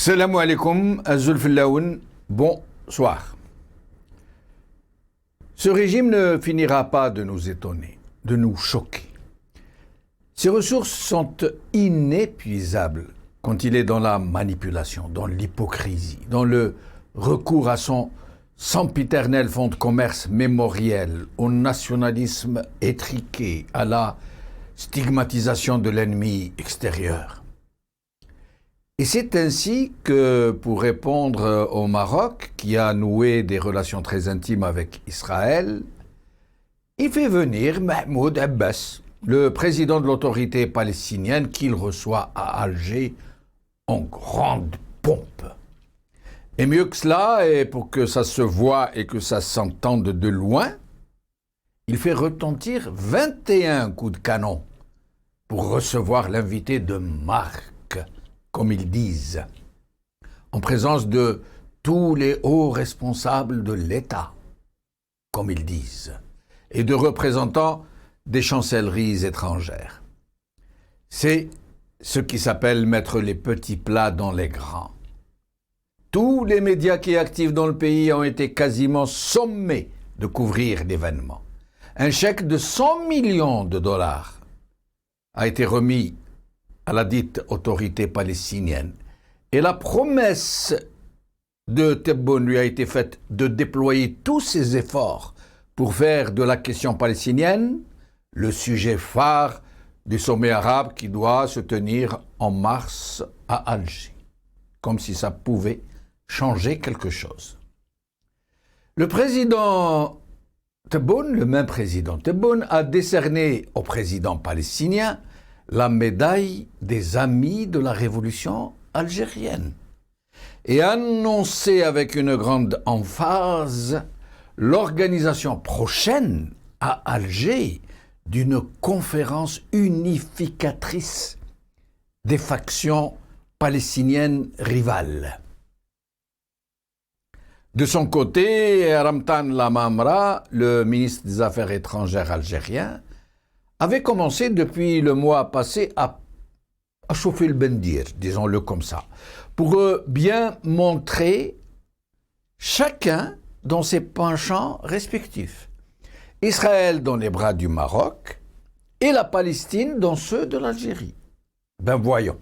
Salam alaikum, Azul Fillaoun, bonsoir. Ce régime ne finira pas de nous étonner, de nous choquer. Ses ressources sont inépuisables quand il est dans la manipulation, dans l'hypocrisie, dans le recours à son sempiternel fonds de commerce mémoriel, au nationalisme étriqué, à la stigmatisation de l'ennemi extérieur. Et c'est ainsi que, pour répondre au Maroc, qui a noué des relations très intimes avec Israël, il fait venir Mahmoud Abbas, le président de l'autorité palestinienne, qu'il reçoit à Alger en grande pompe. Et mieux que cela, et pour que ça se voie et que ça s'entende de loin, il fait retentir 21 coups de canon pour recevoir l'invité de marque, comme ils disent, en présence de tous les hauts responsables de l'État, comme ils disent, et de représentants des chancelleries étrangères. C'est ce qui s'appelle mettre les petits plats dans les grands. Tous les médias qui actifs dans le pays ont été quasiment sommés de couvrir l'événement. Un chèque de 100 millions de dollars a été remis à la dite autorité palestinienne. Et la promesse de Tebboune lui a été faite de déployer tous ses efforts pour faire de la question palestinienne le sujet phare du sommet arabe qui doit se tenir en mars à Alger. Comme si ça pouvait changer quelque chose. Le président Tebboune, le même président Tebboune, a décerné au président palestinien la médaille des amis de la révolution algérienne et annoncé avec une grande emphase l'organisation prochaine à Alger d'une conférence unificatrice des factions palestiniennes rivales. De son côté, Ramtan Lamamra, le ministre des Affaires étrangères algérien, avait commencé depuis le mois passé à chauffer le bendir, disons-le comme ça, pour bien montrer chacun dans ses penchants respectifs. Israël dans les bras du Maroc et la Palestine dans ceux de l'Algérie. Ben voyons.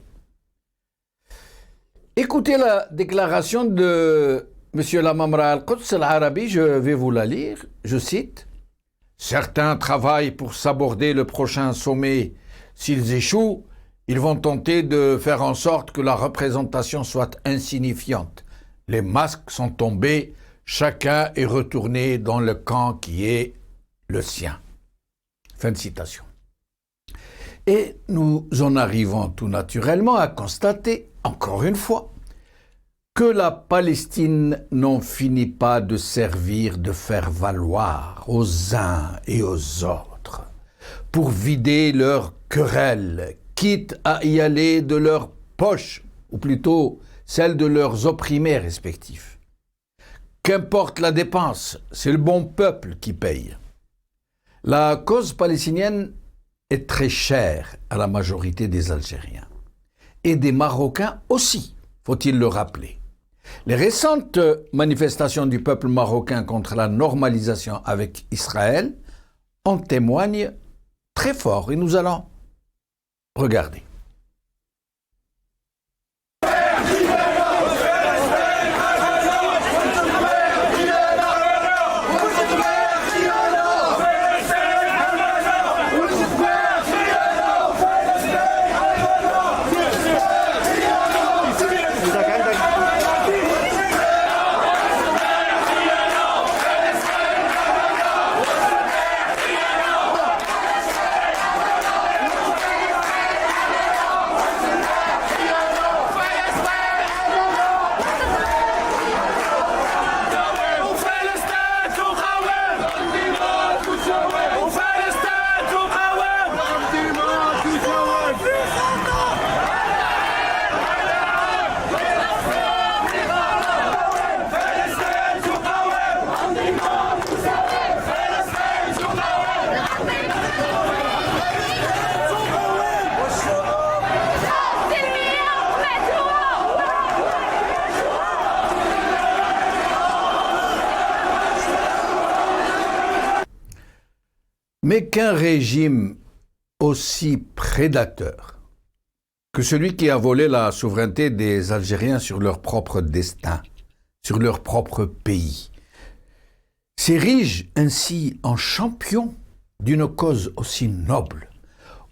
Écoutez la déclaration de M. Lamamra al-Quds al-Arabi, je vais vous la lire, je cite. Certains travaillent pour saborder le prochain sommet. S'ils échouent, ils vont tenter de faire en sorte que la représentation soit insignifiante. Les masques sont tombés, chacun est retourné dans le camp qui est le sien. Fin de citation. Et nous en arrivons tout naturellement à constater, encore une fois, que la Palestine n'en finit pas de servir de faire valoir aux uns et aux autres pour vider leurs querelles, quitte à y aller de leurs poches, ou plutôt celles de leurs opprimés respectifs. Qu'importe la dépense, c'est le bon peuple qui paye. La cause palestinienne est très chère à la majorité des Algériens et des Marocains aussi, faut-il le rappeler. Les récentes manifestations du peuple marocain contre la normalisation avec Israël en témoignent très fort et nous allons regarder. Mais qu'un régime aussi prédateur que celui qui a volé la souveraineté des Algériens sur leur propre destin, sur leur propre pays, s'érige ainsi en champion d'une cause aussi noble,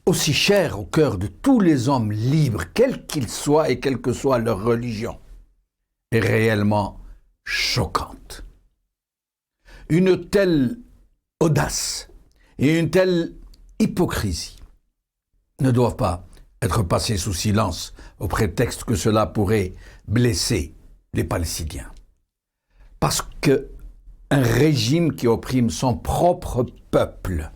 aussi chère au cœur de tous les hommes libres, quels qu'ils soient et quelle que soit leur religion, est réellement choquante. Une telle audace et une telle hypocrisie ne doivent pas être passées sous silence au prétexte que cela pourrait blesser les Palestiniens. Parce qu'un régime qui opprime son propre peuple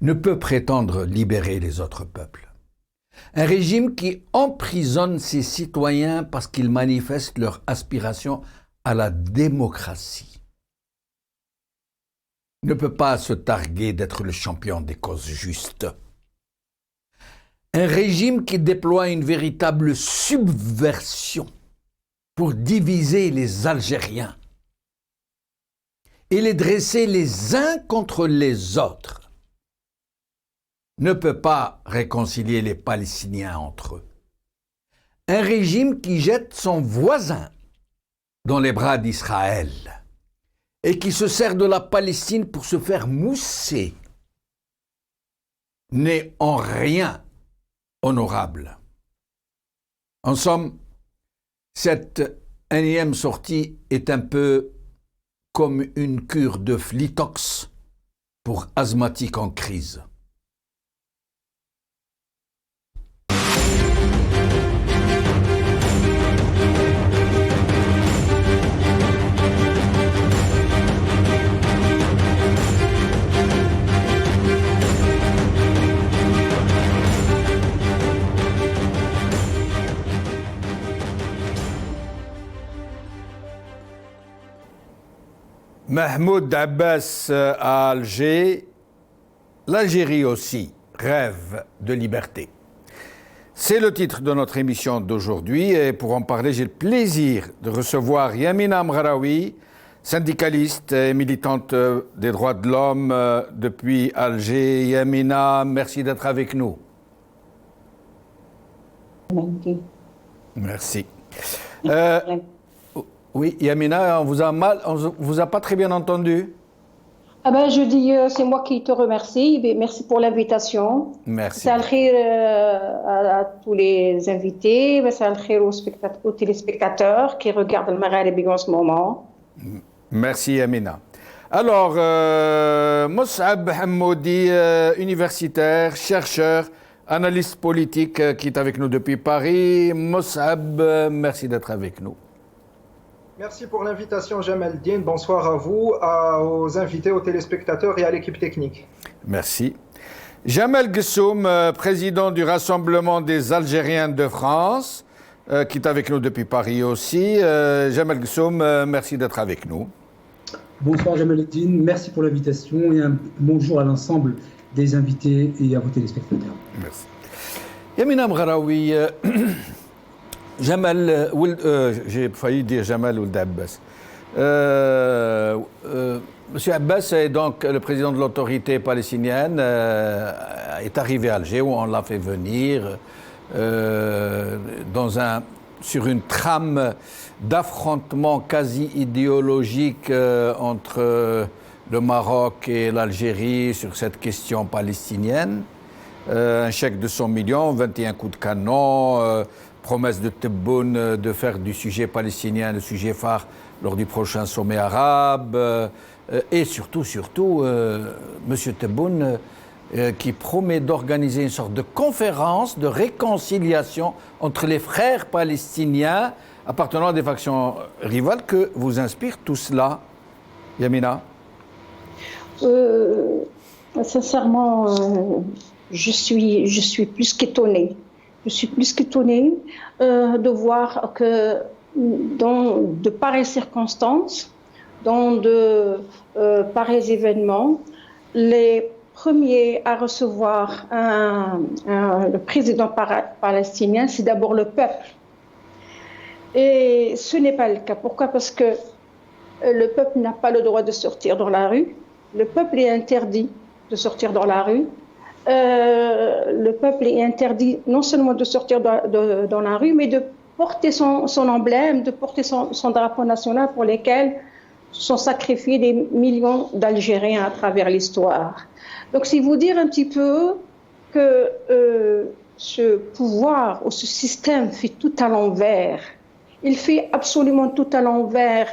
ne peut prétendre libérer les autres peuples. Un régime qui emprisonne ses citoyens parce qu'ils manifestent leur aspiration à la démocratie ne peut pas se targuer d'être le champion des causes justes. Un régime qui déploie une véritable subversion pour diviser les Algériens et les dresser les uns contre les autres ne peut pas réconcilier les Palestiniens entre eux. Un régime qui jette son voisin dans les bras d'Israël et qui se sert de la Palestine pour se faire mousser n'est en rien honorable. En somme, cette énième sortie est un peu comme une cure de Flitox pour asthmatique en crise. Mahmoud Abbas à Alger, l'Algérie aussi rêve de liberté. C'est le titre de notre émission d'aujourd'hui et pour en parler, j'ai le plaisir de recevoir Yamina Amgharaoui, syndicaliste et militante des droits de l'homme depuis Alger. Yamina, merci d'être avec nous. Merci. Oui, Yamina, on vous a pas très bien entendu. Ah ben, je dis, c'est moi qui te remercie. Merci pour l'invitation. Merci. À tous les invités, aux téléspectateurs qui regardent le Magharibi en ce moment. Merci, Yamina. Alors, Moussab Hammoudi, universitaire, chercheur, analyste politique qui est avec nous depuis Paris. Moussab, merci d'être avec nous. Merci pour l'invitation, Jamel Dine. Bonsoir à vous, aux invités, aux téléspectateurs et à l'équipe technique. Merci. Jamel Gessoum, président du Rassemblement des Algériens de France, qui est avec nous depuis Paris aussi. Jamel Gessoum, merci d'être avec nous. Bonsoir Jamel Dine, merci pour l'invitation et un bonjour à l'ensemble des invités et à vos téléspectateurs. Merci. Yamina Amgharaoui, Jamal, j'ai failli dire Jamal Ould Abbas. Monsieur Abbas est donc le président de l'autorité palestinienne, est arrivé à Alger où on l'a fait venir sur une trame d'affrontement quasi idéologique entre le Maroc et l'Algérie sur cette question palestinienne. Un chèque de 100 millions, 21 coups de canon, promesse de Tebboune de faire du sujet palestinien le sujet phare lors du prochain sommet arabe, et surtout, M. Tebboune qui promet d'organiser une sorte de conférence de réconciliation entre les frères palestiniens appartenant à des factions rivales. Que vous inspire tout cela, Yamina? Sincèrement, je suis plus qu'étonnée. Je suis plus qu'étonnée de voir que dans de pareilles circonstances, dans de pareils événements, les premiers à recevoir le président palestinien, c'est d'abord le peuple. Et ce n'est pas le cas. Pourquoi? Parce que le peuple n'a pas le droit de sortir dans la rue. le peuple est interdit de sortir dans la rue. Le peuple est interdit non seulement de sortir dans la rue, mais de porter son emblème, de porter son drapeau national pour lesquels sont sacrifiés des millions d'Algériens à travers l'histoire. Donc, c'est vous dire un petit peu que ce pouvoir ou ce système fait tout à l'envers. Il fait absolument tout à l'envers.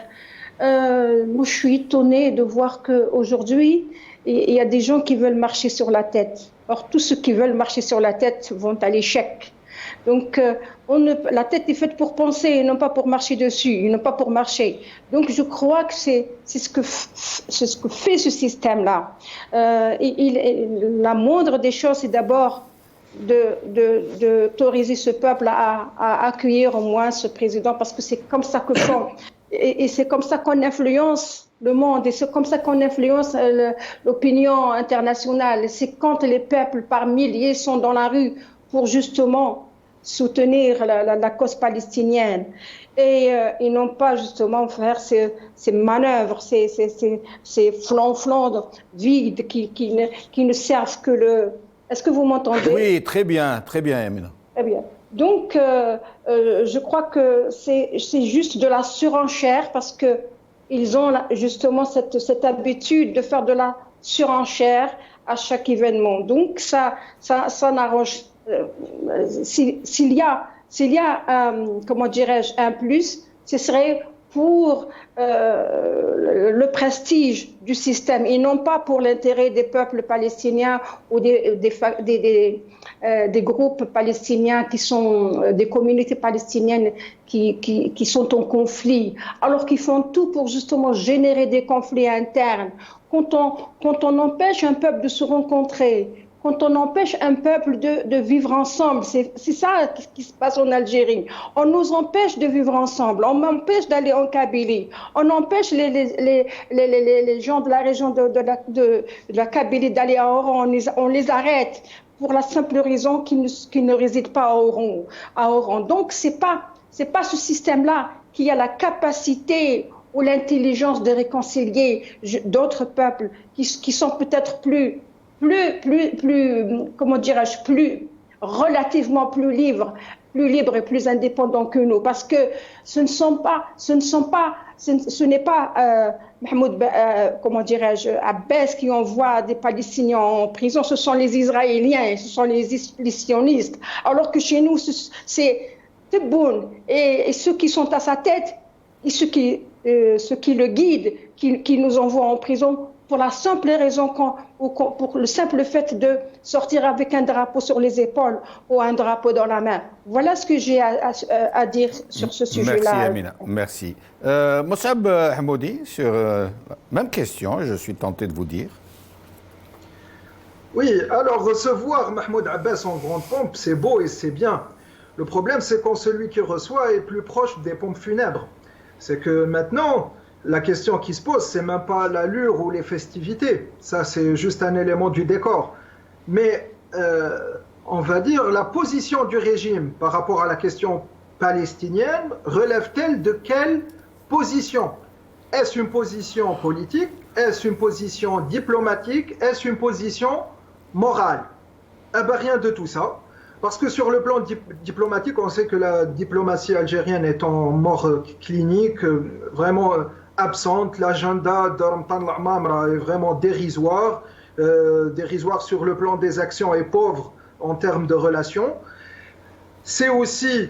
Moi, je suis étonnée de voir qu'aujourd'hui, il y a des gens qui veulent marcher sur la tête. Or, tous ceux qui veulent marcher sur la tête vont à l'échec. Donc, la tête est faite pour penser et non pas pour marcher dessus, et non pas pour marcher. Donc, je crois que c'est ce que fait ce système-là. La moindre des choses, c'est d'abord d'autoriser ce peuple à accueillir au moins ce président, parce que c'est comme ça que font. Et c'est comme ça qu'on influence le monde, et c'est comme ça qu'on influence l'opinion internationale. C'est quand les peuples par milliers sont dans la rue pour justement soutenir la cause palestinienne. Et non pas justement faire ces manœuvres, ces flancs vides qui ne servent que le... Est-ce que vous m'entendez? Oui, très bien, Yamina. Très bien. Donc, je crois que c'est juste de la surenchère, parce que ils ont justement cette habitude de faire de la surenchère à chaque événement. Donc, ça n'arrange. S'il y a comment dirais-je, un plus, ce serait pour le prestige du système et non pas pour l'intérêt des peuples palestiniens ou des groupes palestiniens qui sont des communautés palestiniennes qui sont en conflit, alors qu'ils font tout pour justement générer des conflits internes. Quand on empêche un peuple de se rencontrer, quand on empêche un peuple de vivre ensemble, c'est ça qui se passe en Algérie. On nous empêche de vivre ensemble, on empêche d'aller en Kabylie, on empêche les gens de la région de la Kabylie d'aller à Oran, on les arrête pour la simple raison qu'ils ne résident pas à Oran. Donc c'est pas ce système-là qui a la capacité ou l'intelligence de réconcilier d'autres peuples qui sont peut-être plus comment dirais-je, relativement plus libres et plus indépendants que nous, parce que ce n'est pas Mahmoud, comment dirais-je, Abbas qui envoie des Palestiniens en prison, ce sont les Israéliens, ce sont les sionistes, alors que chez nous c'est Tebboune et ceux qui sont à sa tête et ceux qui le guident, qui nous envoient en prison pour la simple raison, pour le simple fait de sortir avec un drapeau sur les épaules ou un drapeau dans la main. Voilà ce que j'ai à dire sur ce sujet-là. Merci Amina, merci. Moussab Hamoudi, sur la même question, je suis tenté de vous dire. Oui, alors recevoir Mahmoud Abbas en grande pompe, c'est beau et c'est bien. Le problème, c'est quand celui qui reçoit est plus proche des pompes funèbres. C'est que maintenant, la question qui se pose, c'est même pas l'allure ou les festivités. Ça, c'est juste un élément du décor. Mais on va dire, la position du régime par rapport à la question palestinienne relève-t-elle de quelle position? Est-ce une position politique? Est-ce une position diplomatique? Est-ce une position morale? Eh bien, rien de tout ça. Parce que sur le plan diplomatique, on sait que la diplomatie algérienne est en mort clinique, vraiment absente. L'agenda de Ramtan al-Amamra est vraiment dérisoire. Dérisoire sur le plan des actions et pauvre en termes de relations. C'est aussi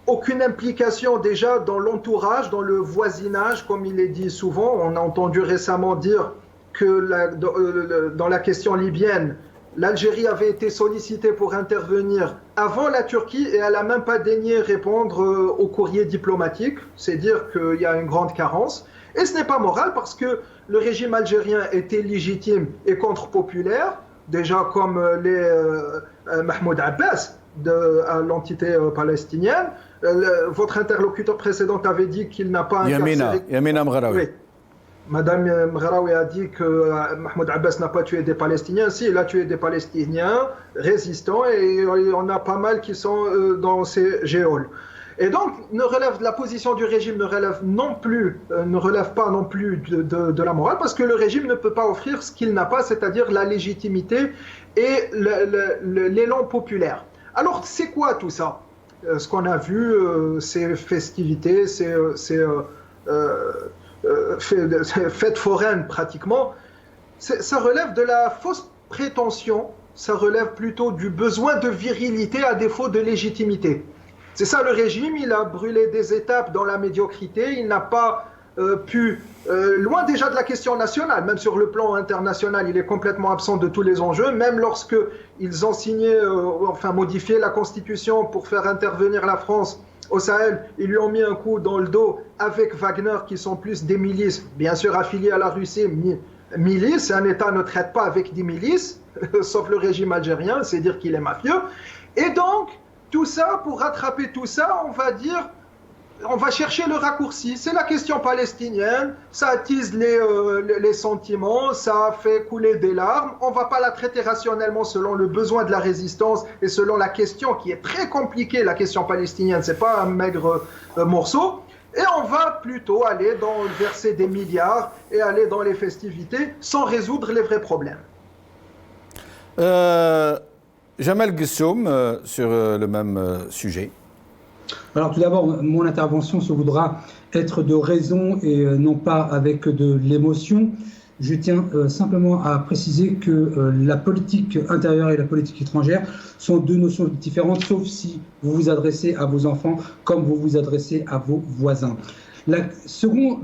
aucune implication déjà dans l'entourage, dans le voisinage, comme il est dit souvent. On a entendu récemment dire que dans la question libyenne, l'Algérie avait été sollicitée pour intervenir avant la Turquie et elle n'a même pas daigné répondre au courrier diplomatique. C'est dire qu'il y a une grande carence. Et ce n'est pas moral parce que le régime algérien était légitime et contre-populaire, déjà comme les Mahmoud Abbas à l'entité palestinienne. Votre interlocuteur précédent avait dit qu'il n'a pas incarcéré... Yamina Mgharaoui. Oui. Madame Mgharaoui a dit que Mahmoud Abbas n'a pas tué des Palestiniens. Si, il a tué des Palestiniens résistants et on a pas mal qui sont dans ces géoles. Et donc, la position du régime ne relève pas non plus de la morale, parce que le régime ne peut pas offrir ce qu'il n'a pas, c'est-à-dire la légitimité et l'élan populaire. Alors, c'est quoi tout ça? Ce qu'on a vu, ces festivités, ces fêtes foraines pratiquement, ça relève de la fausse prétention, ça relève plutôt du besoin de virilité à défaut de légitimité. C'est ça le régime, il a brûlé des étapes dans la médiocrité, il n'a pas pu, loin déjà de la question nationale, même sur le plan international, il est complètement absent de tous les enjeux, même lorsque ils ont signé, modifié la constitution pour faire intervenir la France au Sahel, ils lui ont mis un coup dans le dos avec Wagner, qui sont plus des milices, bien sûr affiliées à la Russie, milices, un État ne traite pas avec des milices, sauf le régime algérien, c'est dire qu'il est mafieux, et donc, tout ça, pour rattraper tout ça, on va chercher le raccourci. C'est la question palestinienne, ça attise les sentiments, ça fait couler des larmes. On ne va pas la traiter rationnellement selon le besoin de la résistance et selon la question qui est très compliquée, la question palestinienne, ce n'est pas un maigre morceau. Et on va plutôt aller verser des milliards et aller dans les festivités sans résoudre les vrais problèmes. Jamel Gussoum, sur le même sujet. Alors tout d'abord, mon intervention se voudra être de raison et non pas avec de l'émotion. Je tiens simplement à préciser que la politique intérieure et la politique étrangère sont deux notions différentes, sauf si vous vous adressez à vos enfants comme vous vous adressez à vos voisins. Le second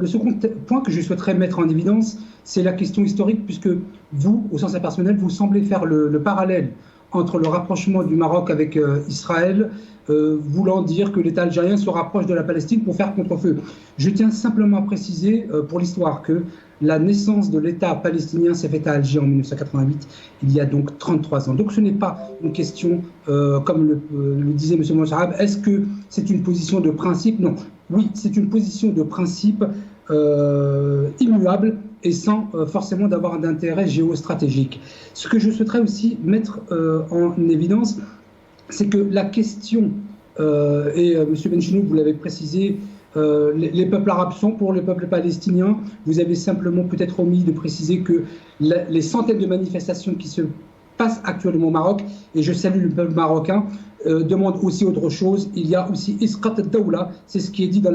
point que je souhaiterais mettre en évidence, c'est la question historique, puisque vous, au sens impersonnel, vous semblez faire le parallèle entre le rapprochement du Maroc avec Israël, voulant dire que l'État algérien se rapproche de la Palestine pour faire contre-feu. Je tiens simplement à préciser pour l'histoire que la naissance de l'État palestinien s'est faite à Alger en 1988, il y a donc 33 ans. Donc ce n'est pas une question, comme le disait M. Moussarab, est-ce que c'est une position de principe? Non. Oui, c'est une position de principe immuable et sans forcément d'avoir d'intérêt géostratégique. Ce que je souhaiterais aussi mettre en évidence, c'est que la question, et M. Benchenou, vous l'avez précisé, les peuples arabes sont pour le peuple palestinien. Vous avez simplement peut-être omis de préciser que les centaines de manifestations qui se passent actuellement au Maroc, et je salue le peuple marocain, demandent aussi autre chose. Il y a aussi Isqat al-Dawla, c'est ce qui est dit dans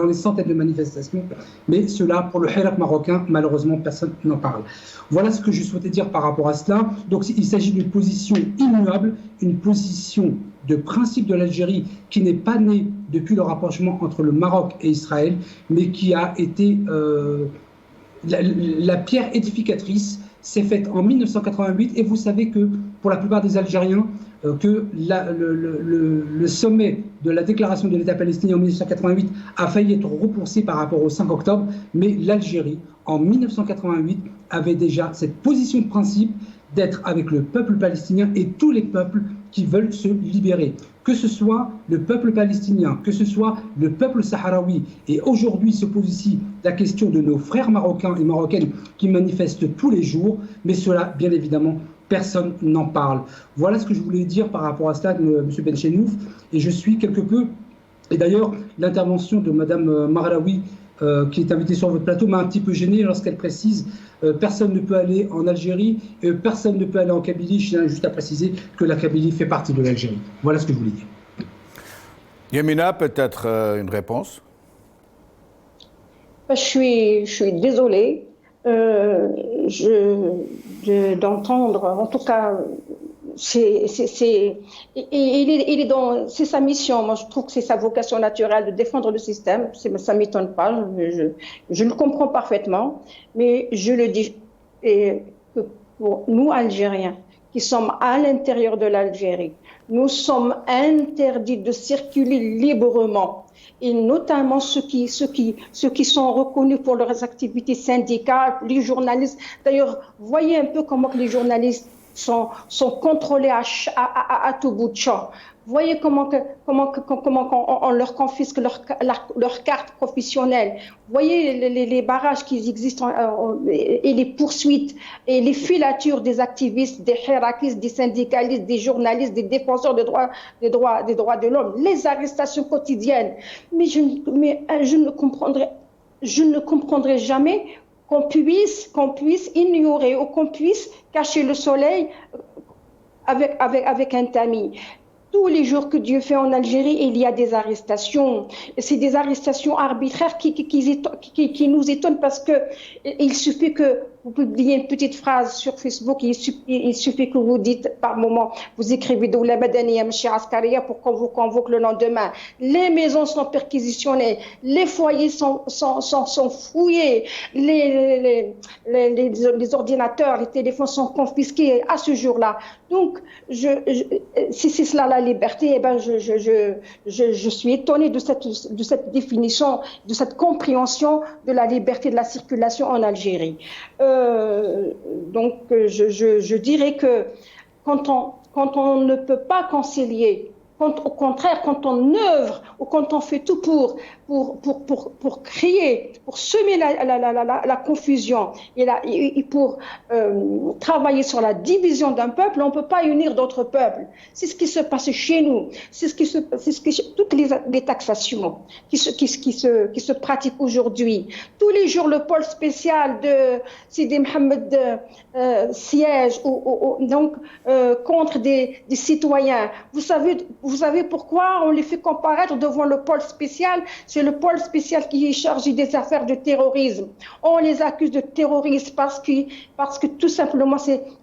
les centaines de manifestations, mais cela, pour le Hirak marocain, malheureusement, personne n'en parle. Voilà ce que je souhaitais dire par rapport à cela. Donc il s'agit d'une position immuable, une position de principe de l'Algérie qui n'est pas née depuis le rapprochement entre le Maroc et Israël, mais qui a été la pierre édificatrice. C'est faite en 1988, et vous savez que pour la plupart des Algériens, que le sommet de la déclaration de l'État palestinien en 1988 a failli être repoussé par rapport au 5 octobre, mais l'Algérie, en 1988, avait déjà cette position de principe d'être avec le peuple palestinien et tous les peuples qui veulent se libérer. Que ce soit le peuple palestinien, que ce soit le peuple sahraoui. Et aujourd'hui se pose ici la question de nos frères marocains et marocaines qui manifestent tous les jours, mais cela, bien évidemment, personne n'en parle. Voilà ce que je voulais dire par rapport à cela, M. Benchenouf. Et je suis quelque peu... Et d'ailleurs, l'intervention de Mme Marraoui, qui est invitée sur votre plateau, m'a un petit peu gêné lorsqu'elle précise personne ne peut aller en Algérie, personne ne peut aller en Kabylie. Je tiens juste à préciser que la Kabylie fait partie de l'Algérie. Voilà ce que je voulais dire. Yamina, peut-être une réponse? Je suis désolée d'entendre, en tout cas, c'est sa mission. Moi, je trouve que c'est sa vocation naturelle de défendre le système. Ça ne m'étonne pas. Je le comprends parfaitement. Mais je le dis, et que pour nous, Algériens, qui sommes à l'intérieur de l'Algérie, nous sommes interdits de circuler librement. Et notamment ceux qui sont reconnus pour leurs activités syndicales, les journalistes. D'ailleurs, voyez un peu comment les journalistes sont contrôlés à tout bout de champ. Vous voyez comment on leur confisque leur carte professionnelle. Vous voyez les barrages qui existent et les poursuites et les filatures des activistes, des hirakistes, des syndicalistes, des journalistes, des défenseurs des droits de l'homme, les arrestations quotidiennes. Mais je ne comprendrai jamais qu'on puisse ignorer ou qu'on puisse cacher le soleil avec un tamis. Tous les jours que Dieu fait en Algérie, il y a des arrestations. C'est des arrestations arbitraires qui nous étonnent parce que il suffit que vous publiez une petite phrase sur Facebook, il suffit que vous dites par moment, vous écrivez Doula Badaniya Mchi Askaria pour qu'on vous convoque le lendemain. Les maisons sont perquisitionnées, les foyers sont fouillés, les ordinateurs, les téléphones sont confisqués à ce jour-là. Donc, si c'est cela la liberté, eh ben je suis étonnée de cette définition, de cette compréhension de la liberté de la circulation en Algérie. Donc, je dirais que quand on ne peut pas concilier, au contraire, quand on œuvre ou quand on fait tout pour créer, pour semer la confusion et pour travailler sur la division d'un peuple, on ne peut pas unir d'autres peuples. C'est ce qui se passe chez nous. Toutes les taxations qui se pratiquent aujourd'hui. Tous les jours, le pôle spécial de Sidi Mohamed siège contre des citoyens. Vous savez pourquoi on les fait comparaître devant le pôle spécial? C'est le pôle spécial qui est chargé des affaires de terrorisme. On les accuse de terrorisme parce que tout simplement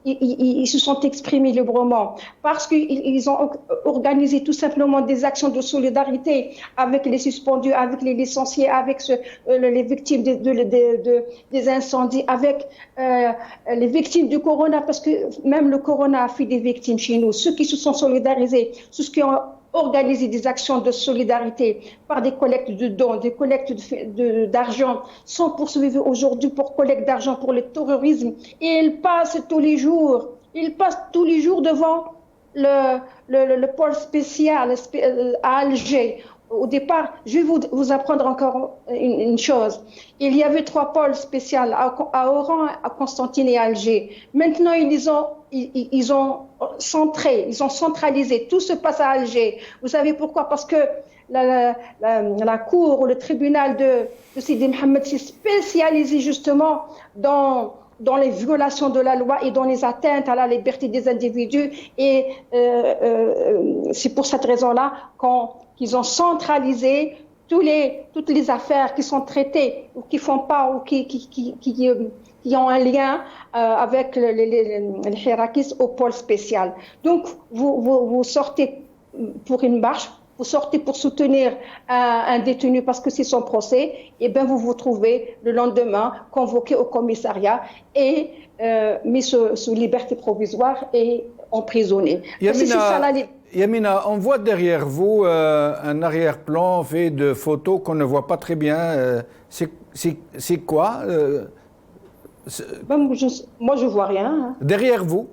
ils se sont exprimés librement, parce qu'ils ont organisé tout simplement des actions de solidarité avec les suspendus, avec les licenciés, avec les victimes des incendies, avec les victimes du corona, parce que même le corona a fait des victimes chez nous. Ceux qui se sont solidarisés, ceux qui ont organisé des actions de solidarité par des collectes de dons, des collectes d'argent, sont poursuivis aujourd'hui pour collecte d'argent pour le terrorisme. Et ils passent tous les jours devant le pôle spécial à Alger. Au départ, je vais vous apprendre encore une chose. Il y avait 3 pôles spéciaux à Oran, à Constantine et à Alger. Maintenant, ils ont centralisé. Tout se passe à Alger. Vous savez pourquoi? Parce que la cour ou le tribunal de Sidi Mohamed s'est spécialisé justement dans les violations de la loi et dans les atteintes à la liberté des individus. Et c'est pour cette raison-là qu'ils ont centralisé toutes les affaires qui sont traitées ou qui font pas ou qui ont un lien avec les hirakistes au pôle spécial. Donc, vous sortez pour une marche, vous sortez pour soutenir un détenu parce que c'est son procès, et bien vous trouvez le lendemain convoqué au commissariat et mis sous liberté provisoire et emprisonné. Yamina, on voit derrière vous un arrière-plan fait de photos qu'on ne voit pas très bien. C'est quoi moi, je vois rien. Hein. Derrière vous?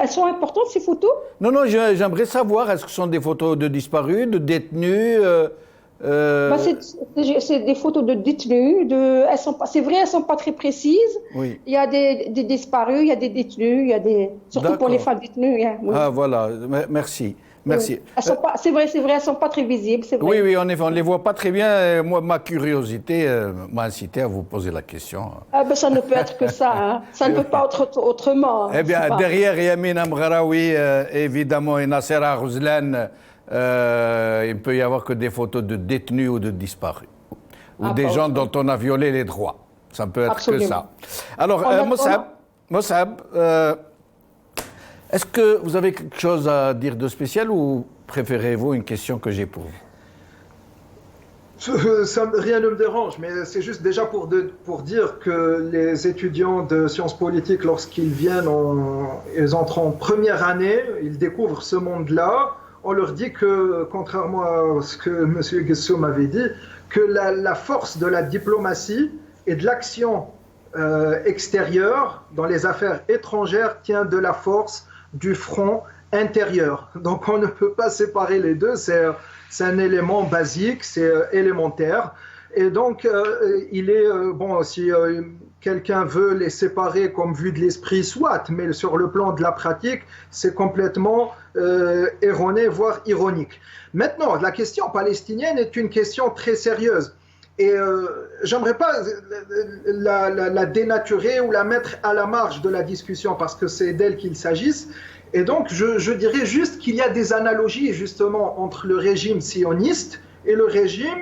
Elles sont importantes, ces photos? Non, j'aimerais savoir, est-ce que ce sont des photos de disparus, de détenus c'est des photos de détenus. C'est vrai, elles ne sont pas très précises. Oui. Il y a des disparus, il y a des détenus, surtout pour les femmes détenues. Hein, oui. Ah, voilà, merci. Merci. C'est vrai, elles ne sont pas très visibles. C'est vrai. Oui, en effet, on ne les voit pas très bien. Moi, ma curiosité m'a incité à vous poser la question. Ça ne peut être que ça. Hein. Ça ne peut pas être autrement. Eh bien, derrière Yamina Mgharaoui, évidemment, et Nasser Rouzlan, il ne peut y avoir que des photos de détenus ou de disparus. Ou des gens dont on a violé les droits. Ça ne peut être que ça. Alors, Mossab, est-ce que vous avez quelque chose à dire de spécial ou préférez-vous une question que j'ai pour vous? Rien ne me dérange, mais c'est juste déjà pour dire que les étudiants de sciences politiques, lorsqu'ils viennent, ils entrent en première année, ils découvrent ce monde-là. On leur dit que, contrairement à ce que M. Guessot m'avait dit, que la force de la diplomatie et de l'action extérieur, dans les affaires étrangères, tient de la force du front intérieur. Donc on ne peut pas séparer les deux, c'est un élément basique, c'est élémentaire. Et donc, il est, bon, si quelqu'un veut les séparer comme vue de l'esprit, soit, mais sur le plan de la pratique, c'est complètement erroné, voire ironique. Maintenant, la question palestinienne est une question très sérieuse. Et j'aimerais pas la dénaturer ou la mettre à la marge de la discussion, parce que c'est d'elle qu'il s'agisse. Et donc, je dirais juste qu'il y a des analogies, justement, entre le régime sioniste et le régime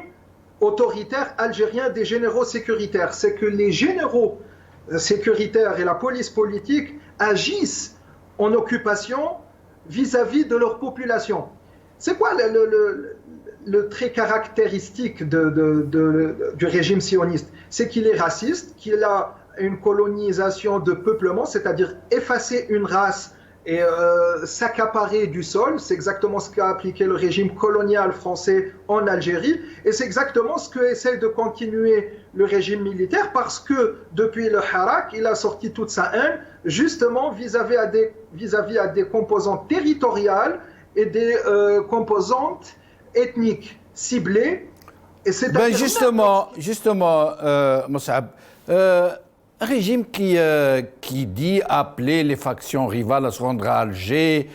autoritaire algérien des généraux sécuritaires. C'est que les généraux sécuritaires et la police politique agissent en occupation vis-à-vis de leur population. C'est quoi le trait caractéristique du régime sioniste? C'est qu'il est raciste, qu'il a une colonisation de peuplement, c'est-à-dire effacer une race et s'accaparer du sol. C'est exactement ce qu'a appliqué le régime colonial français en Algérie, et c'est exactement ce que essaie de continuer le régime militaire, parce que depuis le Harak, il a sorti toute sa haine justement vis-à-vis à des composantes territoriales et des composantes ethniques ciblées. Et c'est justement, Moussab, un régime qui dit appeler les factions rivales à se rendre à Alger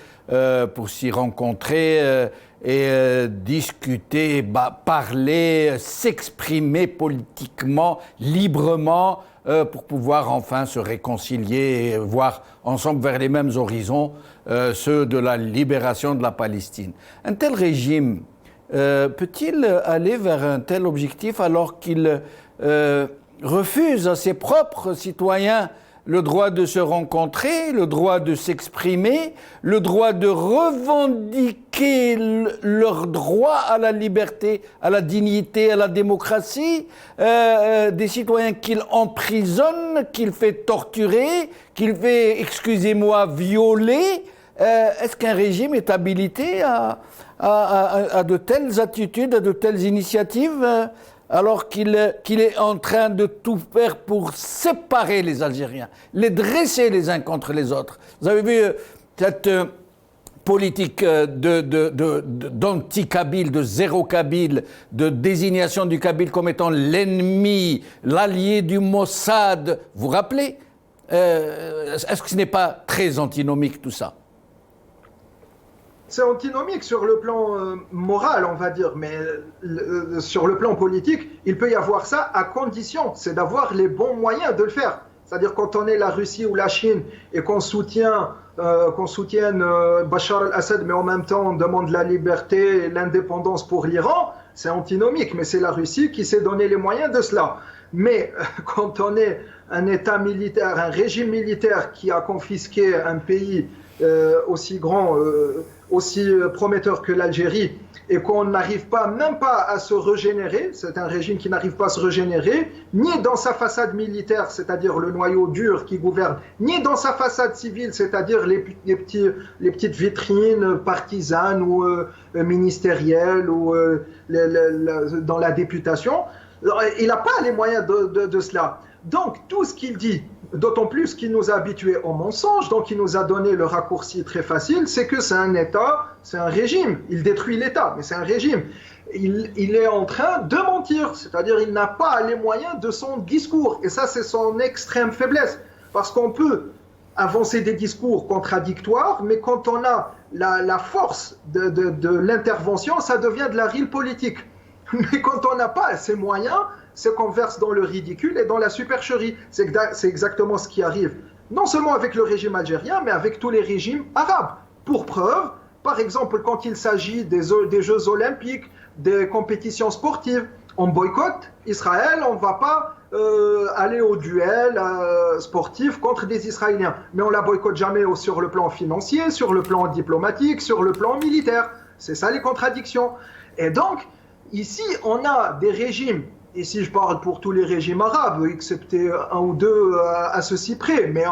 pour s'y rencontrer et discuter, parler, s'exprimer politiquement, librement, pour pouvoir enfin se réconcilier et voir ensemble vers les mêmes horizons ceux de la libération de la Palestine. Un tel régime peut-il aller vers un tel objectif alors qu'il refuse à ses propres citoyens le droit de se rencontrer, le droit de s'exprimer, le droit de revendiquer leur droit à la liberté, à la dignité, à la démocratie, des citoyens qu'il emprisonne, qu'il fait torturer, qu'il fait, excusez-moi, violer? Est-ce qu'un régime est habilité à de telles attitudes, à de telles initiatives alors qu'il est en train de tout faire pour séparer les Algériens, les dresser les uns contre les autres? Vous avez vu cette politique d'anti-Kabyle, de zéro Kabyle, de désignation du Kabyle comme étant l'ennemi, l'allié du Mossad. Vous vous rappelez? Est-ce que ce n'est pas très antinomique tout ça? C'est antinomique sur le plan moral, on va dire, mais sur le plan politique, il peut y avoir ça à condition, c'est d'avoir les bons moyens de le faire. C'est-à-dire quand on est la Russie ou la Chine et qu'on soutienne Bachar al-Assad, mais en même temps on demande la liberté et l'indépendance pour l'Iran, c'est antinomique, mais c'est la Russie qui s'est donné les moyens de cela. Mais quand on est un État militaire, un régime militaire qui a confisqué un pays aussi grand, aussi prometteur que l'Algérie, et qu'on n'arrive pas, même pas à se régénérer, c'est un régime qui n'arrive pas à se régénérer, ni dans sa façade militaire, c'est-à-dire le noyau dur qui gouverne, ni dans sa façade civile, c'est-à-dire les petites vitrines partisanes ou ministérielles ou dans la députation. Il n'a pas les moyens de cela. Donc tout ce qu'il dit, d'autant plus qu'il nous a habitués au mensonge, donc il nous a donné le raccourci très facile, c'est que c'est un État, c'est un régime. Il détruit l'État, mais c'est un régime. Il est en train de mentir, c'est-à-dire il n'a pas les moyens de son discours. Et ça, c'est son extrême faiblesse. Parce qu'on peut avancer des discours contradictoires, mais quand on a la force de l'intervention, ça devient de la real politique. Mais quand on n'a pas ces moyens, c'est qu'on verse dans le ridicule et dans la supercherie. C'est exactement ce qui arrive, non seulement avec le régime algérien, mais avec tous les régimes arabes. Pour preuve, par exemple, quand il s'agit des Jeux olympiques, des compétitions sportives, on boycotte Israël, on ne va pas aller au duel sportif contre des Israéliens. Mais on ne la boycotte jamais sur le plan financier, sur le plan diplomatique, sur le plan militaire. C'est ça les contradictions. Et donc, ici, on a des régimes. Ici, je parle pour tous les régimes arabes, excepté un ou deux à ceci près. Mais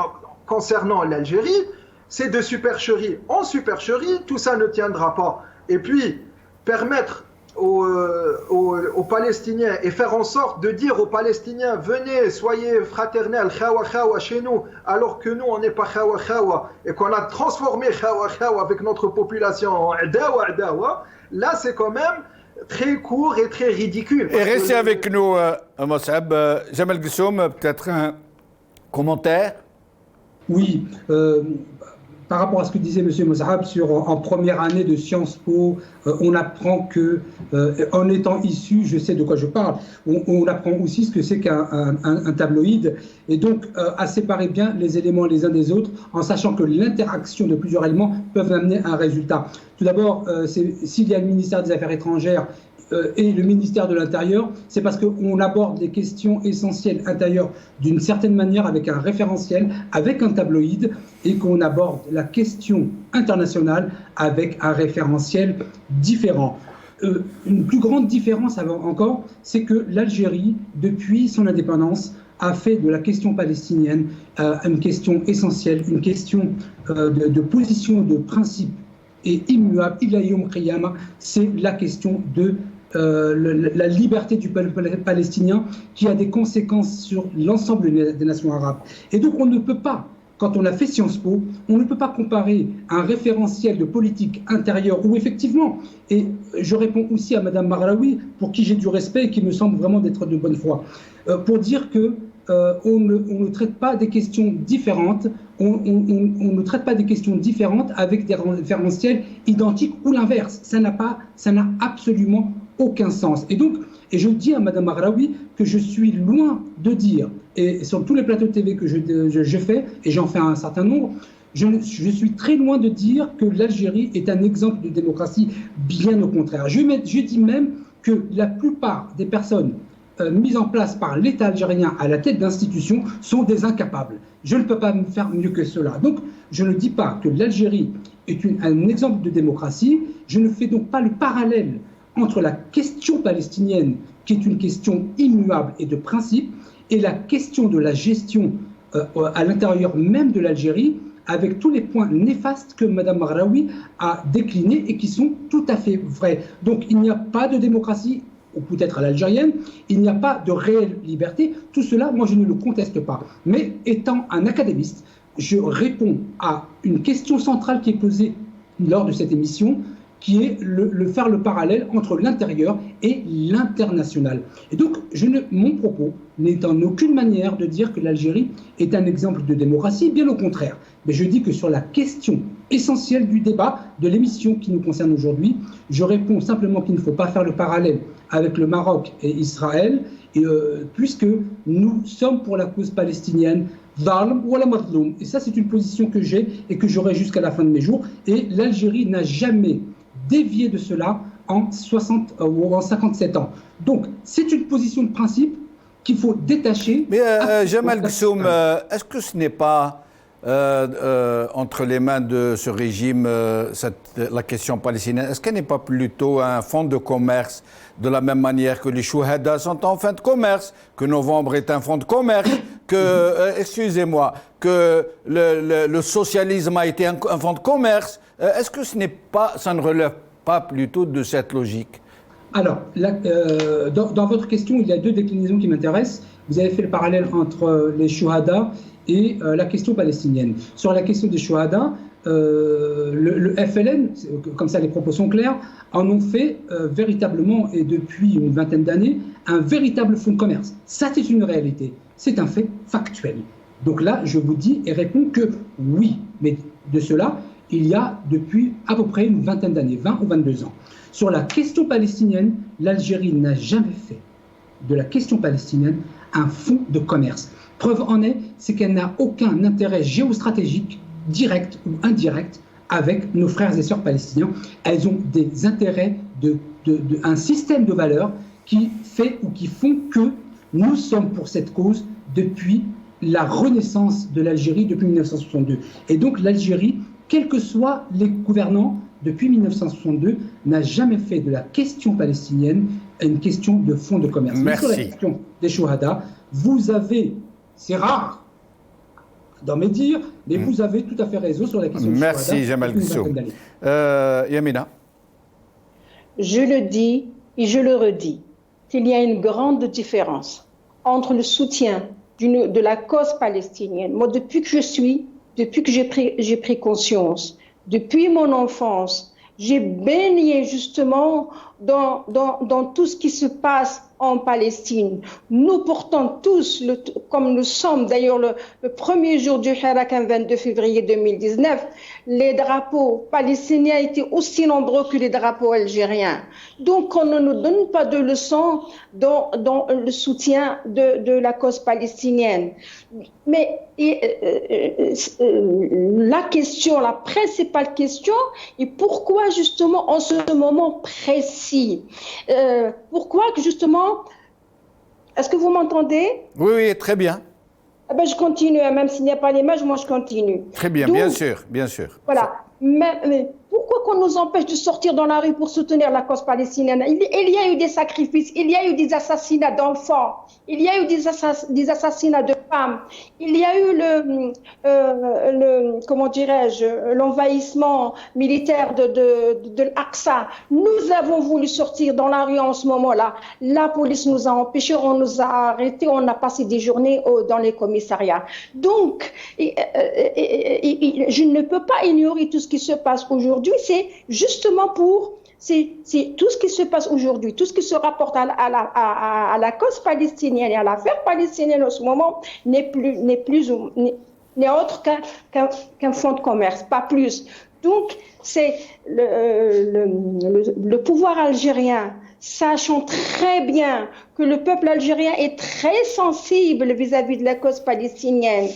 concernant l'Algérie, c'est de supercherie en supercherie, tout ça ne tiendra pas. Et puis, permettre aux Palestiniens et faire en sorte de dire aux Palestiniens venez, soyez fraternels, khawa khawa chez nous, alors que nous on n'est pas khawa khawa et qu'on a transformé khawa khawa avec notre population en adawa adawa, là c'est quand même très court et très ridicule. Et restez avec nous, Mossab. Jamal Gussoum, peut-être un commentaire? Oui, par rapport à ce que disait M. Mossab, en première année de Sciences Po, on apprend que, en étant issu, je sais de quoi je parle, on apprend aussi ce que c'est qu'un tabloïd, et donc à séparer bien les éléments les uns des autres, en sachant que l'interaction de plusieurs éléments peuvent amener à un résultat. Tout d'abord, s'il y a le ministère des Affaires étrangères et le ministère de l'Intérieur, c'est parce qu'on aborde les questions essentielles intérieures d'une certaine manière avec un référentiel, avec un tabloïd, et qu'on aborde la question internationale avec un référentiel différent. Une plus grande différence encore, c'est que l'Algérie, depuis son indépendance, a fait de la question palestinienne une question essentielle, une question de position, de principe et immuable. Ila Yom Qiyama, c'est la question de la liberté du peuple palestinien qui a des conséquences sur l'ensemble des nations arabes. Et donc on ne peut pas, quand on a fait Sciences Po, on ne peut pas comparer un référentiel de politique intérieure où effectivement, et je réponds aussi à Mme Marraoui, pour qui j'ai du respect et qui me semble vraiment d'être de bonne foi, pour dire que on ne traite pas des questions différentes, on ne traite pas des questions différentes avec des référentiels identiques ou l'inverse. Ça n'a absolument aucun sens. Et donc, je dis à Mme Marraoui que je suis loin de dire, et sur tous les plateaux de TV que je fais, et j'en fais un certain nombre, je suis très loin de dire que l'Algérie est un exemple de démocratie, bien au contraire. Je dis même que la plupart des personnes mises en place par l'État algérien à la tête d'institutions sont des incapables. Je ne peux pas faire mieux que cela. Donc, je ne dis pas que l'Algérie est un exemple de démocratie. Je ne fais donc pas le parallèle entre la question palestinienne, qui est une question immuable et de principe, et la question de la gestion à l'intérieur même de l'Algérie, avec tous les points néfastes que Mme Marraoui a déclinés et qui sont tout à fait vrais. Donc, il n'y a pas de démocratie, ou peut-être à l'algérienne, il n'y a pas de réelle liberté. Tout cela, moi, je ne le conteste pas. Mais étant un académiste, je réponds à une question centrale qui est posée lors de cette émission, qui est faire le parallèle entre l'intérieur et l'international. Et donc, mon propos n'est en aucune manière de dire que l'Algérie est un exemple de démocratie, bien au contraire. Mais je dis que sur la question essentielle du débat, de l'émission qui nous concerne aujourd'hui, je réponds simplement qu'il ne faut pas faire le parallèle avec le Maroc et Israël, puisque nous sommes pour la cause palestinienne, Zalm ou la Mazloum. Et ça, c'est une position que j'ai et que j'aurai jusqu'à la fin de mes jours. Et l'Algérie n'a jamais dévié de cela en 60 ou en 57 ans. Donc, c'est une position de principe qu'il faut détacher. Mais Jamal Gussoum, est-ce que ce n'est pas entre les mains de ce régime la question palestinienne, est-ce qu'elle n'est pas plutôt un fonds de commerce, de la même manière que les Chouhada sont en fin de commerce, que Novembre est un fonds de commerce, que, excusez-moi, que le socialisme a été un fonds de commerce? Est-ce que ça ne relève pas plutôt de cette logique? Alors, dans votre question, il y a deux déclinaisons qui m'intéressent. Vous avez fait le parallèle entre les Chouhada et la question palestinienne. Sur la question des Chouhada, le FLN, comme ça les propos sont clairs, en ont fait véritablement, et depuis une vingtaine d'années, un véritable fonds de commerce. Ça, c'est une réalité. C'est un fait factuel. Donc là, je vous dis et réponds que oui. Mais de cela, il y a depuis à peu près une vingtaine d'années, 20 ou 22 ans. Sur la question palestinienne, l'Algérie n'a jamais fait de la question palestinienne un fonds de commerce. Preuve en est, c'est qu'elle n'a aucun intérêt géostratégique, direct ou indirect, avec nos frères et sœurs palestiniens. Elles ont des intérêts un système de valeurs qui fait ou qui font que nous sommes pour cette cause depuis la renaissance de l'Algérie, depuis 1962. Et donc l'Algérie, quels que soient les gouvernants, depuis 1962, n'a jamais fait de la question palestinienne une question de fonds de commerce. Merci. Sur la question des Chouhada, vous avez, c'est rare dans mes dires, mais vous avez tout à fait raison sur la question des Chouhada. Merci Jamal Gussoum. Yamina. Je le dis et je le redis, qu'il y a une grande différence entre le soutien de la cause palestinienne. Moi, depuis que j'ai pris conscience, depuis mon enfance, j'ai baigné justement dans tout ce qui se passe en Palestine. Nous portons tous, comme nous sommes d'ailleurs le premier jour du Hirak, 22 février 2019, les drapeaux palestiniens étaient aussi nombreux que les drapeaux algériens. Donc on ne nous donne pas de leçons dans le soutien de la cause palestinienne. Mais la principale question est pourquoi justement en ce moment précis, pourquoi que justement, est-ce que vous m'entendez? Oui, oui, très bien. Eh ben, je continue, même s'il n'y a pas l'image, moi je continue. Très bien, donc, bien sûr. Voilà. Mais pourquoi qu'on nous empêche de sortir dans la rue pour soutenir la cause palestinienne? Il y a eu des sacrifices, il y a eu des assassinats d'enfants, il y a eu des assassinats de femmes, il y a eu l'envahissement militaire de l'Aqsa. Nous avons voulu sortir dans la rue en ce moment-là. La police nous a empêchés, on nous a arrêtés, on a passé des journées dans les commissariats. Donc, je ne peux pas ignorer tout ce qui se passe aujourd'hui. C'est justement c'est tout ce qui se passe aujourd'hui, tout ce qui se rapporte à la cause palestinienne et à l'affaire palestinienne en ce moment n'est autre qu'un fonds de commerce, pas plus. Donc, c'est le pouvoir algérien, sachant très bien que le peuple algérien est très sensible vis-à-vis de la cause palestinienne,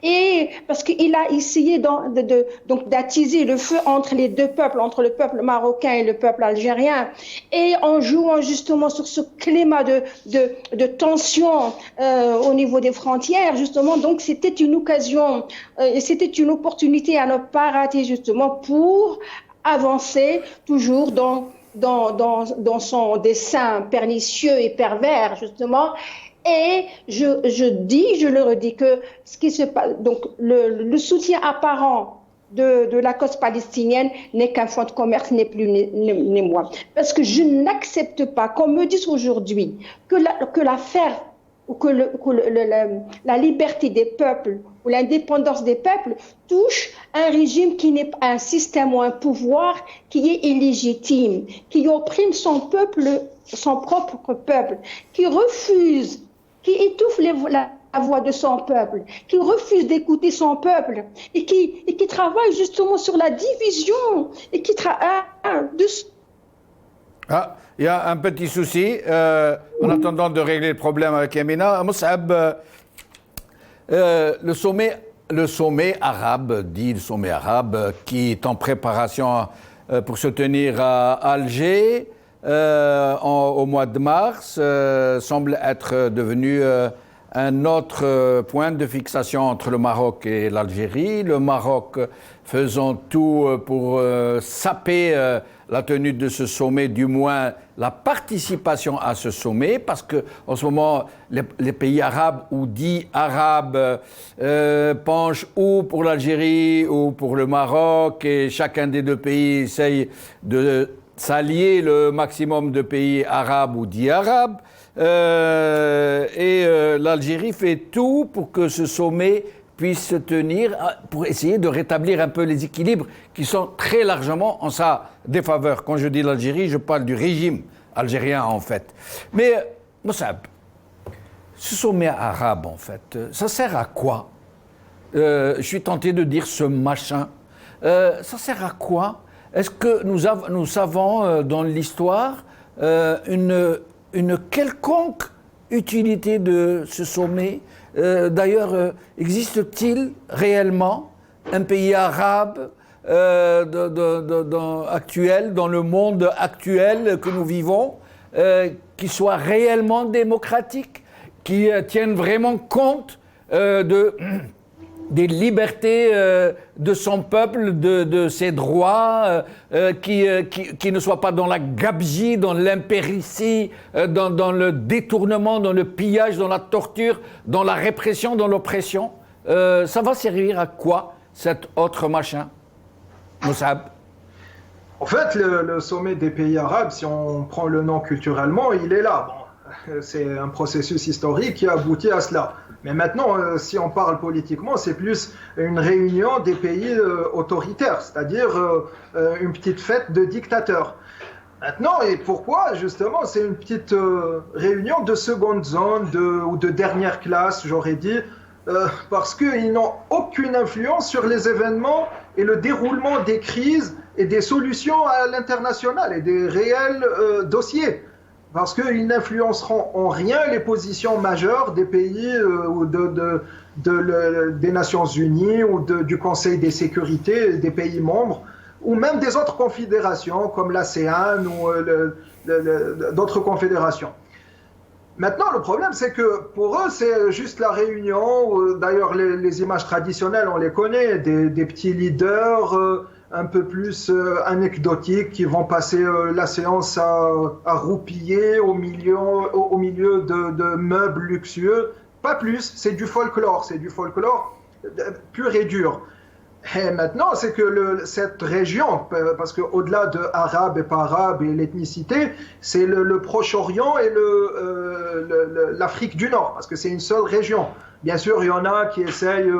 et parce qu'il a essayé donc d'attiser le feu entre les deux peuples, entre le peuple marocain et le peuple algérien, et en jouant justement sur ce climat de tension au niveau des frontières, justement. Donc c'était une occasion, et c'était une opportunité à ne pas rater, justement, pour avancer toujours dans son dessein pernicieux et pervers, justement. Et je le redis, que ce qui se passe, donc le soutien apparent de la cause palestinienne n'est qu'un fonds de commerce, n'est plus ni moins. Parce que je n'accepte pas qu'on me dise aujourd'hui que l'affaire ou que la liberté des peuples ou l'indépendance des peuples touche un régime qui n'est pas un système ou un pouvoir qui est illégitime, qui opprime son propre peuple, qui refuse, qui étouffe la voix de son peuple, qui refuse d'écouter son peuple et qui travaille justement sur la division et qui travaille il y a un petit souci. En attendant de régler le problème avec Yamina, Moussab, le sommet arabe, dit le sommet arabe, qui est en préparation pour se tenir à Alger au mois de mars, semble être devenu un autre point de fixation entre le Maroc et l'Algérie. Le Maroc faisant tout pour saper la tenue de ce sommet, du moins la participation à ce sommet, parce que en ce moment, les pays arabes ou dits arabes penchent ou pour l'Algérie ou pour le Maroc, et chacun des deux pays essaye de s'allier le maximum de pays arabes ou dits arabes. L'Algérie fait tout pour que ce sommet puisse se tenir, pour essayer de rétablir un peu les équilibres qui sont très largement en sa défaveur. Quand je dis l'Algérie, je parle du régime algérien, en fait. Mais, Moussab, ce sommet arabe, en fait, ça sert à quoi? Je suis tenté de dire ce machin. Ça sert à quoi? Est-ce que nous savons dans l'histoire une quelconque utilité de ce sommet? D'ailleurs, existe-t-il réellement un pays arabe actuel, dans le monde actuel que nous vivons, qui soit réellement démocratique, qui tienne vraiment compte des libertés de son peuple, de ses droits, qui ne soit pas dans la gabegie, dans l'impéritie, dans le détournement, dans le pillage, dans la torture, dans la répression, dans l'oppression. Ça va servir à quoi, cet autre machin, Moussab? En fait, le sommet des pays arabes, si on prend le nom culturellement, il est là. Bon, c'est un processus historique qui a abouti à cela. Mais maintenant, si on parle politiquement, c'est plus une réunion des pays autoritaires, c'est-à-dire une petite fête de dictateurs. Maintenant, et pourquoi justement c'est une petite réunion de seconde zone ou de dernière classe, j'aurais dit, parce qu'ils n'ont aucune influence sur les événements et le déroulement des crises et des solutions à l'international et des réels dossiers. Parce qu'ils n'influenceront en rien les positions majeures des pays ou des Nations Unies ou du Conseil des sécurités des pays membres, ou même des autres confédérations comme l'ASEAN ou d'autres confédérations. Maintenant, le problème, c'est que pour eux, c'est juste la réunion. D'ailleurs, les images traditionnelles, on les connaît, des petits leaders un peu plus anecdotiques qui vont passer la séance à roupiller au milieu de meubles luxueux. Pas plus, c'est du folklore pur et dur. Et maintenant, c'est que cette région, parce qu'au-delà de arabe et pas arabe et l'ethnicité, c'est le Proche-Orient et l'Afrique du Nord, parce que c'est une seule région. Bien sûr, il y en a qui essayent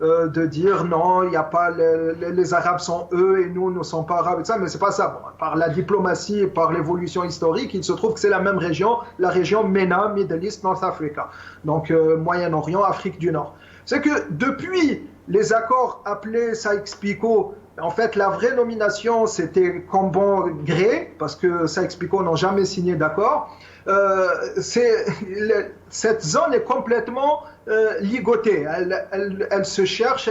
de dire non, il n'y a pas les Arabes sont eux et nous ne sommes pas Arabes, et ça, mais c'est pas ça. Bon, par la diplomatie et par l'évolution historique, il se trouve que c'est la même région, la région MENA, Middle East, North Africa, donc Moyen-Orient, Afrique du Nord. C'est que depuis les accords appelés Sykes-Picot, en fait, la vraie nomination, c'était Cambon-Gray, parce que Sykes-Picot n'ont jamais signé d'accord. Cette zone est complètement ligotée. Elle se cherche,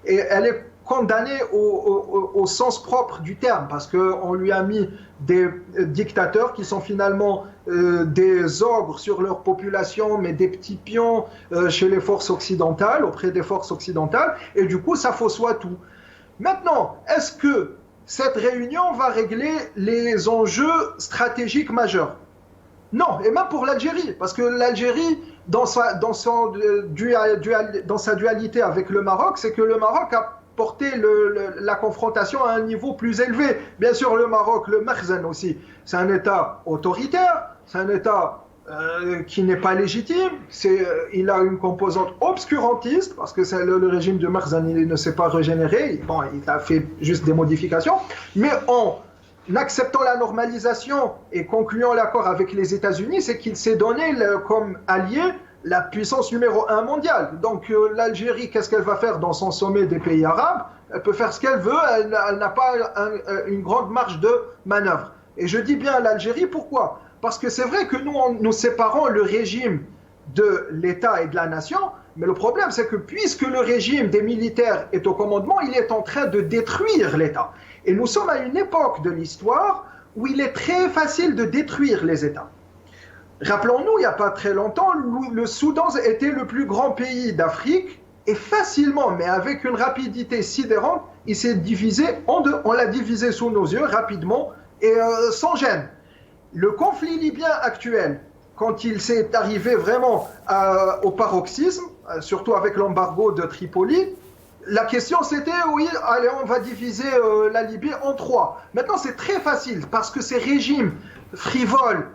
et elle est condamnée au sens propre du terme, parce qu'on lui a mis des dictateurs qui sont finalement des ogres sur leur population, mais des petits pions chez les forces occidentales, auprès des forces occidentales, et du coup, ça faussoie tout. Maintenant, est-ce que cette réunion va régler les enjeux stratégiques majeurs? Non, et même pour l'Algérie, parce que l'Algérie, dans sa dualité avec le Maroc, c'est que le Maroc a porté la confrontation à un niveau plus élevé. Bien sûr, le Maroc, le Makhzen aussi, c'est un État autoritaire, c'est un État qui n'est pas légitime, il a une composante obscurantiste, parce que le régime de Makhzen, il ne s'est pas régénéré, bon, il a fait juste des modifications, mais en acceptant la normalisation et concluant l'accord avec les États-Unis, c'est qu'il s'est donné comme allié la puissance numéro 1 mondiale. Donc l'Algérie, qu'est-ce qu'elle va faire dans son sommet des pays arabes? Elle peut faire ce qu'elle veut, elle n'a pas une grande marge de manœuvre. Et je dis bien l'Algérie, pourquoi? Parce que c'est vrai que nous séparons le régime de l'État et de la nation, mais le problème c'est que puisque le régime des militaires est au commandement, il est en train de détruire l'État. Et nous sommes à une époque de l'histoire où il est très facile de détruire les États. Rappelons-nous, il n'y a pas très longtemps, le Soudan était le plus grand pays d'Afrique et facilement, mais avec une rapidité sidérante, il s'est divisé en deux. On l'a divisé sous nos yeux rapidement et sans gêne. Le conflit libyen actuel, quand il s'est arrivé vraiment au paroxysme, surtout avec l'embargo de Tripoli, la question c'était, oui, allez, on va diviser la Libye en trois. Maintenant, c'est très facile parce que ces régimes frivoles,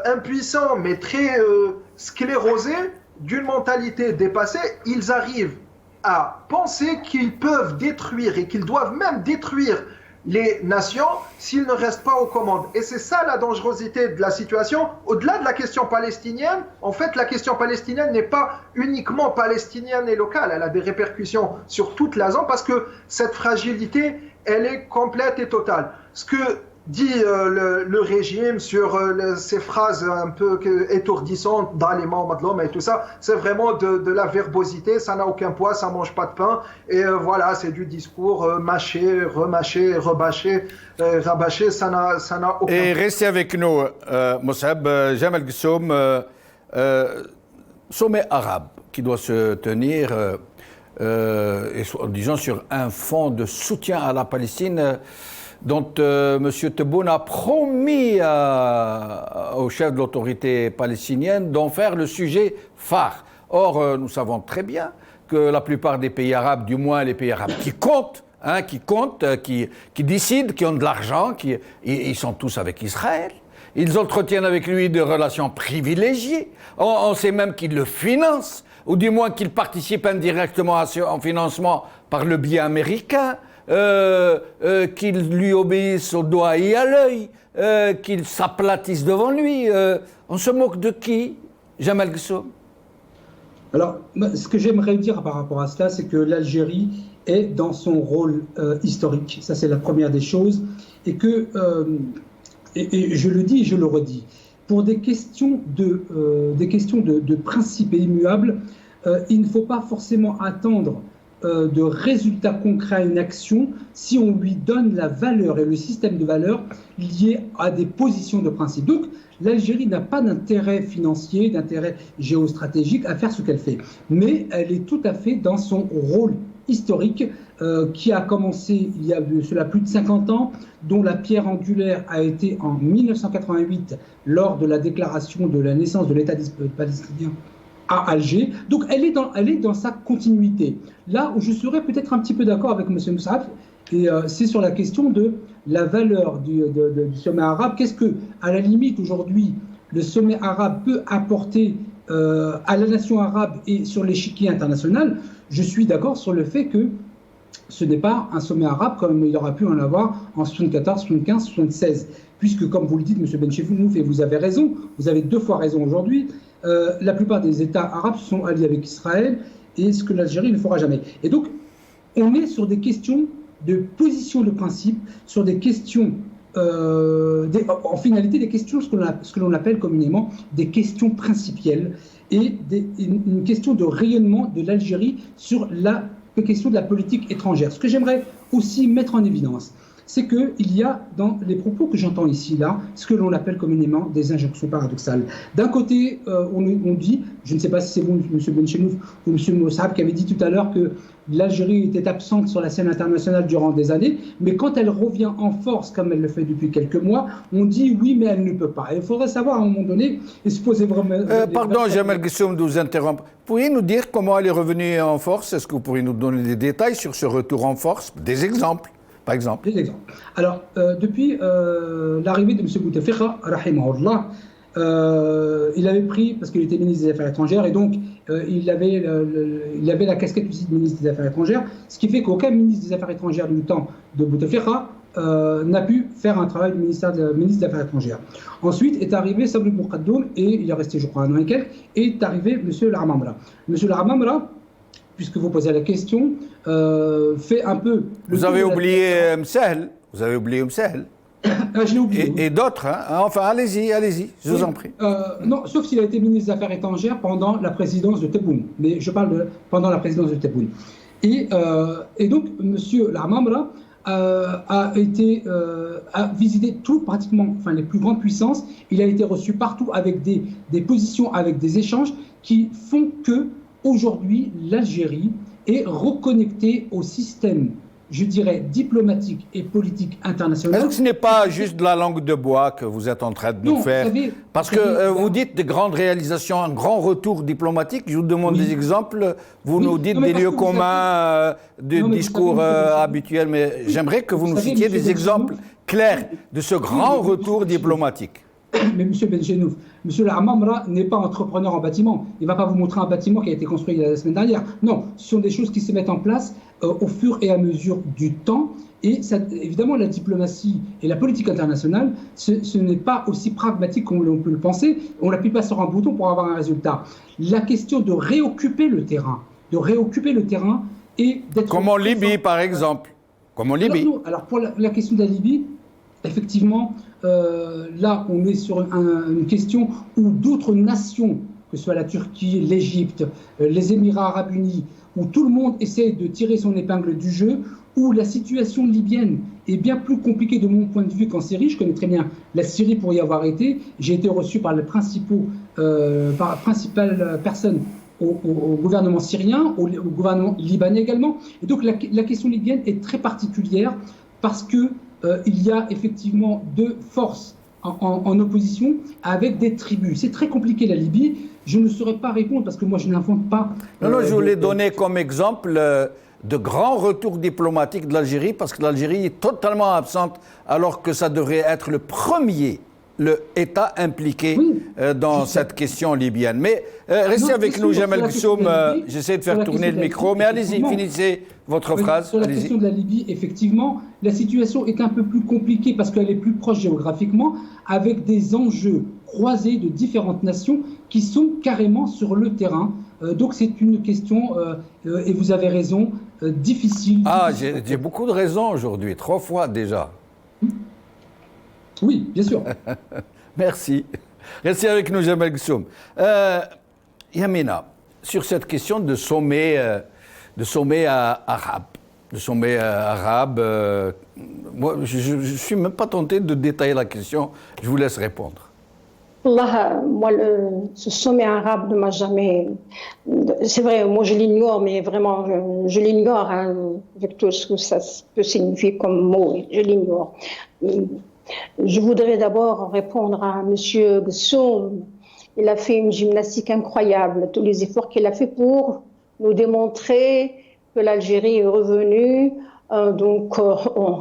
impuissants, mais très sclérosés, d'une mentalité dépassée, ils arrivent à penser qu'ils peuvent détruire et qu'ils doivent même détruire les nations s'ils ne restent pas aux commandes. Et c'est ça la dangerosité de la situation. Au-delà de la question palestinienne, en fait, la question palestinienne n'est pas uniquement palestinienne et locale. Elle a des répercussions sur toute la zone parce que cette fragilité, elle est complète et totale. Ce que dit le régime sur ces phrases un peu étourdissantes dans les mots madlom et tout ça, c'est vraiment de la verbosité, ça n'a aucun poids, ça mange pas de pain, et voilà, c'est du discours mâché, remâché, rebâché, rabâché, ça n'a aucun poids. Et restez avec nous, Moussab, Jamal Ghissoum, sommet arabe qui doit se tenir, disons, sur un fond de soutien à la Palestine, dont M. Tebboune a promis au chef de l'autorité palestinienne d'en faire le sujet phare. Or, nous savons très bien que la plupart des pays arabes, du moins les pays arabes qui comptent, hein, qui comptent, qui décident, qui ont de l'argent, ils sont tous avec Israël. Ils entretiennent avec lui des relations privilégiées. On sait même qu'ils le financent, ou du moins qu'ils participent indirectement en financement par le biais américain, qu'ils lui obéissent au doigt et à l'œil, qu'ils s'aplatissent devant lui. On se moque de qui, Jamal Ghessoum? Alors, ce que j'aimerais dire par rapport à cela, c'est que l'Algérie est dans son rôle historique. Ça, c'est la première des choses. Et que, et je le dis et je le redis, pour des questions de principes immuables, il ne faut pas forcément attendre de résultats concrets à une action si on lui donne la valeur et le système de valeurs liés à des positions de principe. Donc, l'Algérie n'a pas d'intérêt financier, d'intérêt géostratégique à faire ce qu'elle fait. Mais elle est tout à fait dans son rôle historique qui a commencé il y a cela plus de 50 ans, dont la pierre angulaire a été en 1988 lors de la déclaration de la naissance de l'État palestinien à Alger. Donc elle est dans sa continuité. Là où je serais peut-être un petit peu d'accord avec M. Moussab, et c'est sur la question de la valeur du sommet arabe. Qu'est-ce que, à la limite, aujourd'hui, le sommet arabe peut apporter à la nation arabe et sur l'échiquier international? Je suis d'accord sur le fait que ce n'est pas un sommet arabe comme il aurait pu en avoir en 74, 75, 76. Puisque, comme vous le dites, M. Benchefoun, et vous avez raison, vous avez 2 fois raison aujourd'hui, la plupart des États arabes sont alliés avec Israël, et ce que l'Algérie ne fera jamais. Et donc, on est sur des questions de position de principe, sur des questions, en finalité, des questions, ce que l'on appelle communément des questions principielles, et une question de rayonnement de l'Algérie sur la question de la politique étrangère. Ce que j'aimerais aussi mettre en évidence, c'est qu'il y a dans les propos que j'entends ici, là, ce que l'on appelle communément des injonctions paradoxales. D'un côté, on dit, je ne sais pas si c'est vous, M. Benchenouf, ou M. Moussab, qui avait dit tout à l'heure que l'Algérie était absente sur la scène internationale durant des années, mais quand elle revient en force, comme elle le fait depuis quelques mois, on dit oui, mais elle ne peut pas. Et il faudrait savoir à un moment donné, et se poser vraiment... pardon, Jamal Ghessoum, de vous interrompre. Pourriez-vous nous dire comment elle est revenue en force? Est-ce que vous pourriez nous donner des détails sur ce retour en force? Des exemples, par exemple. Des exemples. Alors, depuis l'arrivée de M. Bouteflika, rahimahullah, il avait pris, parce qu'il était ministre des Affaires étrangères, et donc il avait la casquette aussi de ministre des Affaires étrangères, ce qui fait qu'aucun ministre des Affaires étrangères du temps de Bouteflika n'a pu faire un travail de ministre des Affaires étrangères. Ensuite est arrivé Sabri Moukaddoum, et il est resté, je crois, un an et quelques, et est arrivé M. Laramamra. M. Laramamra, puisque vous posez la question, fait un peu... Vous avez oublié Msahel. Vous avez oublié Msahel. Je l'ai oublié. Et d'autres, hein. Enfin, allez-y, je vous en prie. Non, sauf s'il a été ministre des Affaires étrangères pendant la présidence de Tebboune. Mais je parle de pendant la présidence de Tebboune. Et donc, M. Laramamra a visité pratiquement les plus grandes puissances. Il a été reçu partout avec des positions, avec des échanges qui font que aujourd'hui, l'Algérie est reconnectée au système, je dirais, diplomatique et politique international. Est-ce que ce n'est pas juste de la langue de bois que vous êtes en train de nous faire? Parce que vous dites de grandes réalisations, un grand retour diplomatique. Je vous demande des exemples. Vous nous dites des lieux communs, des discours habituels, mais j'aimerais que vous nous citiez des exemples clairs de ce grand retour diplomatique. Mais M. Benchenouf, M. Laramamra n'est pas entrepreneur en bâtiment. Il ne va pas vous montrer un bâtiment qui a été construit la semaine dernière. Non, ce sont des choses qui se mettent en place au fur et à mesure du temps. Et ça, évidemment, la diplomatie et la politique internationale, ce n'est pas aussi pragmatique qu'on peut le penser. On n'appuie pas sur un bouton pour avoir un résultat. La question de réoccuper le terrain, et d'être... Comme en Libye, par exemple. Comme en Libye. Alors pour la question de la Libye, effectivement, là, on est sur une question où d'autres nations, que ce soit la Turquie, l'Égypte, les Émirats arabes unis, où tout le monde essaie de tirer son épingle du jeu, où la situation libyenne est bien plus compliquée de mon point de vue qu'en Syrie. Je connais très bien la Syrie pour y avoir été. J'ai été reçu par les principales personnes au gouvernement syrien, au gouvernement libanais également. Et donc la question libyenne est très particulière parce que il y a effectivement 2 forces en opposition avec des tribus. C'est très compliqué la Libye. Je ne saurais pas répondre parce que moi je n'invente pas. Non, je voulais donner comme exemple de grands retours diplomatiques de l'Algérie, parce que l'Algérie est totalement absente, alors que ça devrait être le premier État impliqué dans cette question libyenne. Mais restez avec nous, Jamel Gsoum. J'essaie de faire tourner le micro, mais allez-y, finissez votre phrase. Sur la question de la Libye, effectivement, la situation est un peu plus compliquée parce qu'elle est plus proche géographiquement, avec des enjeux croisés de différentes nations qui sont carrément sur le terrain. Donc c'est une question, et vous avez raison, difficile. Ah, j'ai beaucoup de raisons aujourd'hui, 3 fois déjà. Oui, bien sûr. Merci. Restez avec nous, Jamel Gsoum. Yamina, sur cette question de sommet arabe. Moi, je ne suis même pas tenté de détailler la question. Je vous laisse répondre. Allah, moi, ce sommet arabe ne m'a jamais... C'est vrai, moi je l'ignore, mais vraiment, je l'ignore, hein, avec tout ce que ça peut signifier comme mot, je l'ignore. Je voudrais d'abord répondre à M. Gsoum. Il a fait une gymnastique incroyable, tous les efforts qu'il a fait pour nous démontrer que l'Algérie est revenue en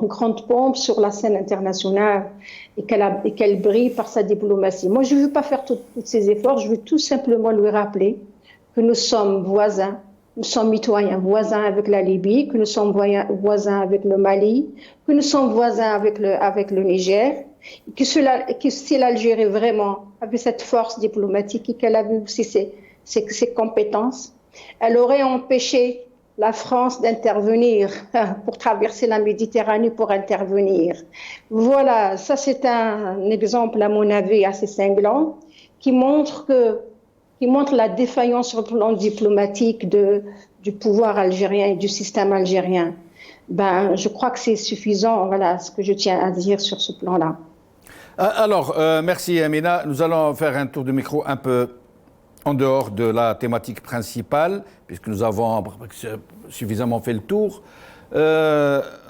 grande pompe sur la scène internationale et qu'elle brille par sa diplomatie. Moi, je ne veux pas faire tous ces efforts, je veux tout simplement lui rappeler que nous sommes voisins, nous sommes mitoyens voisins avec la Libye, que nous sommes voisins avec le Mali, que nous sommes voisins avec le Niger, que si l'Algérie vraiment avait cette force diplomatique et qu'elle avait aussi ses compétences, elle aurait empêché la France d'intervenir pour traverser la Méditerranée pour intervenir. Voilà, ça c'est un exemple à mon avis assez cinglant qui montre la défaillance sur le plan diplomatique du pouvoir algérien et du système algérien. Je crois que c'est suffisant, voilà ce que je tiens à dire sur ce plan-là. Alors, merci Amina. Nous allons faire un tour de micro un peu en dehors de la thématique principale, puisque nous avons suffisamment fait le tour.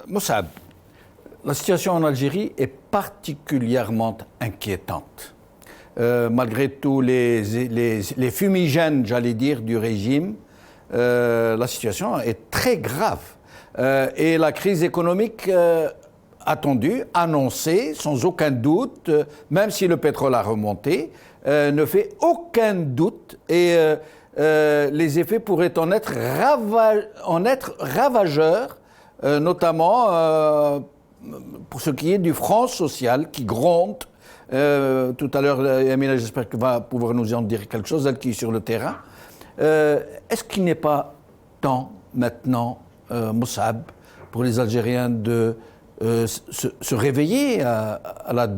Moussab, la situation en Algérie est particulièrement inquiétante. Malgré tous les fumigènes, j'allais dire, du régime, la situation est très grave. Et la crise économique attendue, annoncée, sans aucun doute, même si le pétrole a remonté, ne fait aucun doute et les effets pourraient en être ravageurs, notamment pour ce qui est du front social qui gronde. Tout à l'heure, Amina, j'espère qu'elle va pouvoir nous en dire quelque chose, elle qui est sur le terrain. Est-ce qu'il n'est pas temps maintenant, Moussab, pour les Algériens de se réveiller à la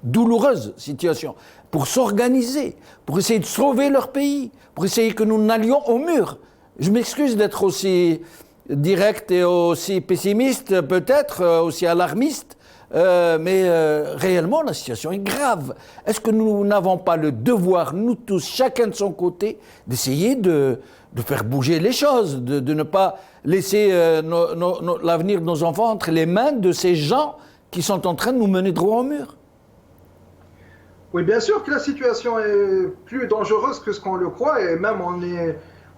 douloureuse situation, pour s'organiser, pour essayer de sauver leur pays, pour essayer que nous n'allions au mur? Je m'excuse d'être aussi direct et aussi pessimiste, peut-être aussi alarmiste, mais réellement la situation est grave. Est-ce que nous n'avons pas le devoir, nous tous, chacun de son côté, d'essayer de faire bouger les choses, de ne pas laisser l'avenir de nos enfants entre les mains de ces gens qui sont en train de nous mener droit au mur? Oui, bien sûr que la situation est plus dangereuse que ce qu'on le croit, et même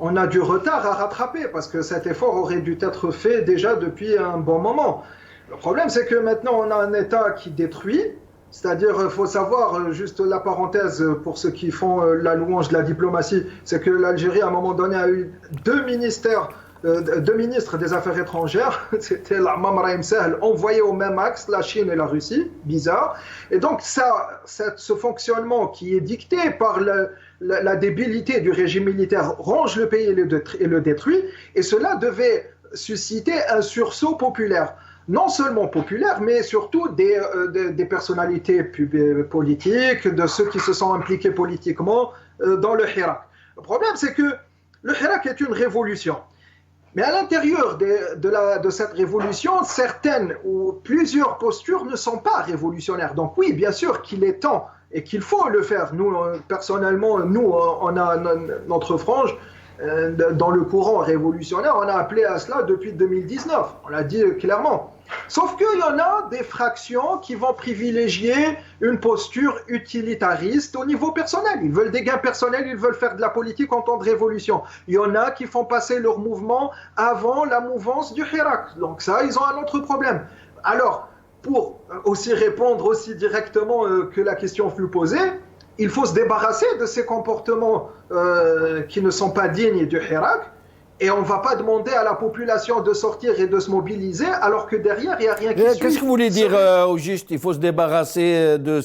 on a du retard à rattraper, parce que cet effort aurait dû être fait déjà depuis un bon moment. Le problème, c'est que maintenant on a un État qui détruit, c'est-à-dire, il faut savoir, juste la parenthèse pour ceux qui font la louange de la diplomatie, c'est que l'Algérie à un moment donné a eu deux ministres des Affaires étrangères, c'était l'Amam Rahim Sahl, envoyés au même axe, la Chine et la Russie, bizarre. Et donc ce fonctionnement qui est dicté par la débilité du régime militaire ronge le pays et le détruit, et cela devait susciter un sursaut populaire. Non seulement populaire, mais surtout des personnalités politiques, de ceux qui se sont impliqués politiquement dans le Hirak. Le problème, c'est que le Hirak est une révolution. Mais à l'intérieur de cette révolution, certaines ou plusieurs postures ne sont pas révolutionnaires. Donc oui, bien sûr qu'il est temps et qu'il faut le faire. Nous, personnellement, on a notre frange dans le courant révolutionnaire, on a appelé à cela depuis 2019. On l'a dit clairement. Sauf qu'il y en a des fractions qui vont privilégier une posture utilitariste au niveau personnel. Ils veulent des gains personnels, ils veulent faire de la politique en temps de révolution. Il y en a qui font passer leur mouvement avant la mouvance du Hirak. Donc ça, ils ont un autre problème. Alors, pour aussi répondre aussi directement que la question fut posée, il faut se débarrasser de ces comportements qui ne sont pas dignes du Hirak. Et on ne va pas demander à la population de sortir et de se mobiliser alors que derrière, il n'y a rien qui suit. Qu'est-ce que vous voulez dire au juste? Il faut se débarrasser de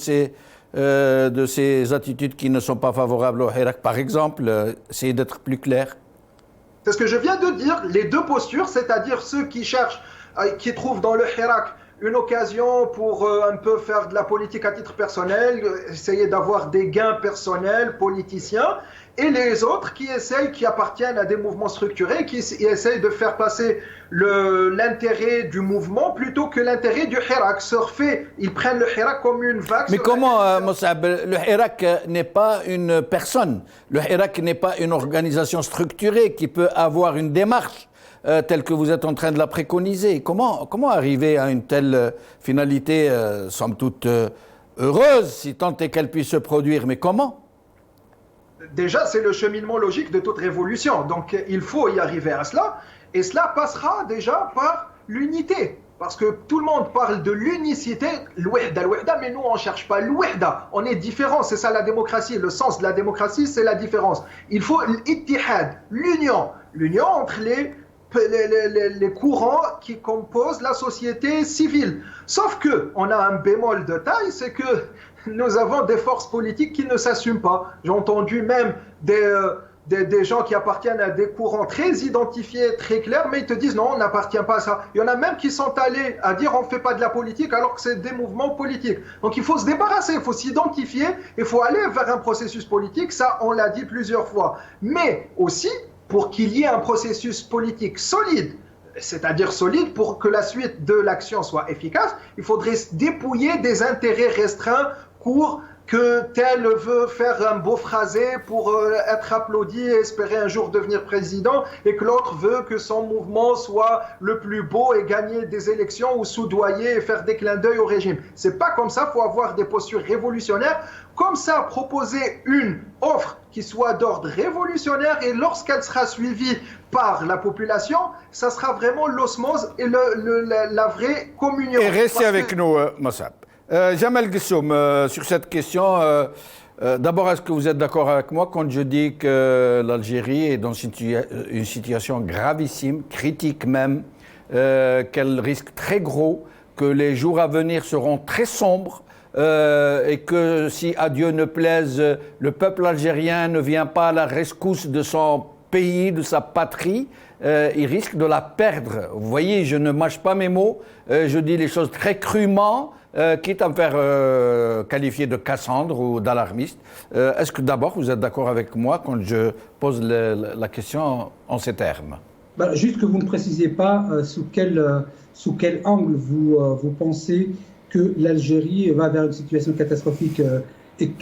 ces attitudes qui ne sont pas favorables au Hirak, par exemple. Essayez d'être plus clair. C'est ce que je viens de dire. Les deux postures, c'est-à-dire ceux qui cherchent, qui trouvent dans le Hirak une occasion pour un peu faire de la politique à titre personnel, essayer d'avoir des gains personnels, politiciens, et les autres qui appartiennent à des mouvements structurés, qui essayent de faire passer l'intérêt du mouvement plutôt que l'intérêt du Hirak. Ils prennent le Hirak comme une vague. Mais comment, Mossab, le Hirak n'est pas une personne, le Hirak n'est pas une organisation structurée qui peut avoir une démarche telle que vous êtes en train de la préconiser. Comment arriver à une telle finalité, somme toute heureuse, si tant est qu'elle puisse se produire, mais comment ? Déjà, c'est le cheminement logique de toute révolution. Donc, il faut y arriver à cela. Et cela passera déjà par l'unité. Parce que tout le monde parle de l'unicité, l'ouhda, mais nous, on ne cherche pas l'ouhda. On est différents, c'est ça la démocratie. Le sens de la démocratie, c'est la différence. Il faut l'ittihad, l'union. L'union entre les courants qui composent la société civile. Sauf qu'on a un bémol de taille, c'est que nous avons des forces politiques qui ne s'assument pas. J'ai entendu même des gens qui appartiennent à des courants très identifiés, très clairs, mais ils te disent non, on n'appartient pas à ça. Il y en a même qui sont allés à dire on ne fait pas de la politique alors que c'est des mouvements politiques. Donc il faut se débarrasser, il faut s'identifier, il faut aller vers un processus politique, ça on l'a dit plusieurs fois. Mais aussi, pour qu'il y ait un processus politique solide, c'est-à-dire solide pour que la suite de l'action soit efficace, il faudrait se dépouiller des intérêts restreints, courts, que tel veut faire un beau phrasé pour être applaudi et espérer un jour devenir président, et que l'autre veut que son mouvement soit le plus beau et gagner des élections ou soudoyer et faire des clins d'œil au régime. C'est pas comme ça, il faut avoir des postures révolutionnaires. Comme ça, proposer une offre qui soit d'ordre révolutionnaire, et lorsqu'elle sera suivie par la population, ça sera vraiment l'osmose et la vraie communion. Et restez avec nous, Mossab. Jamel Gessoum, sur cette question, d'abord, est-ce que vous êtes d'accord avec moi quand je dis que l'Algérie est dans une situation gravissime, critique même, qu'elle risque très gros, que les jours à venir seront très sombres, et que si à Dieu ne plaise, le peuple algérien ne vient pas à la rescousse de son pays, de sa patrie, il risque de la perdre. Vous voyez, je ne mâche pas mes mots, je dis les choses très crûment, quitte à me faire qualifier de Cassandre ou d'alarmiste. Est-ce que d'abord vous êtes d'accord avec moi quand je pose la question en ces termes? Juste que vous ne précisez pas sous quel angle vous pensez que l'Algérie va vers une situation catastrophique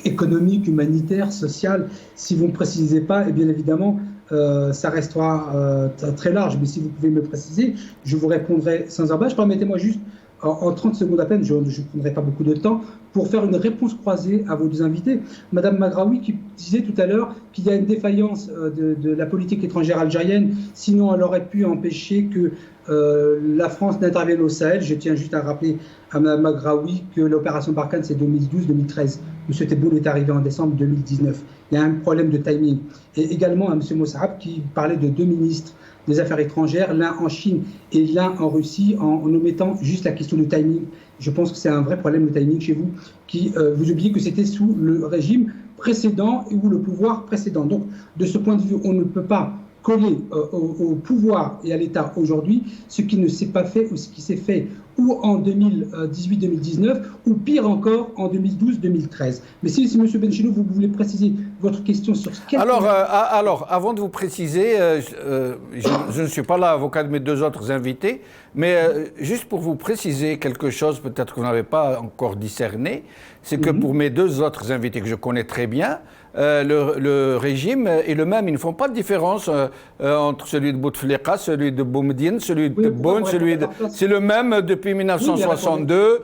économique, humanitaire, sociale. Si vous ne précisez pas, et bien évidemment, ça restera très large. Mais si vous pouvez me préciser, je vous répondrai sans embâche. Permettez-moi juste, en 30 secondes à peine, je ne prendrai pas beaucoup de temps, pour faire une réponse croisée à vos deux invités. Madame Maghraoui qui disait tout à l'heure qu'il y a une défaillance de la politique étrangère algérienne, sinon elle aurait pu empêcher que la France n'intervienne au Sahel. Je tiens juste à rappeler à Mme Maghraoui que l'opération Barkhane, c'est 2012-2013. M. Tebboune est arrivé en décembre 2019. Il y a un problème de timing. Et également à M. Mossab qui parlait de deux ministres des Affaires étrangères, l'un en Chine et l'un en Russie, en omettant juste la question du timing. Je pense que c'est un vrai problème, le timing chez vous, qui vous oubliez que c'était sous le régime précédent ou le pouvoir précédent. Donc, de ce point de vue, on ne peut pas coller au pouvoir et à l'État aujourd'hui ce qui ne s'est pas fait ou ce qui s'est fait ou en 2018-2019 ou pire encore en 2012-2013. Mais si M. Benchilou, vous voulez préciser votre question sur ce qu'est... Alors, avant de vous préciser, je ne suis pas l'avocat de mes deux autres invités, mais juste pour vous préciser quelque chose, peut-être que vous n'avez pas encore discerné, c'est que pour mes deux autres invités que je connais très bien, le régime est le même. Ils ne font pas de différence entre celui de Bouteflika, celui de Boumediene, celui de Tebboune, c'est le même depuis depuis 1962.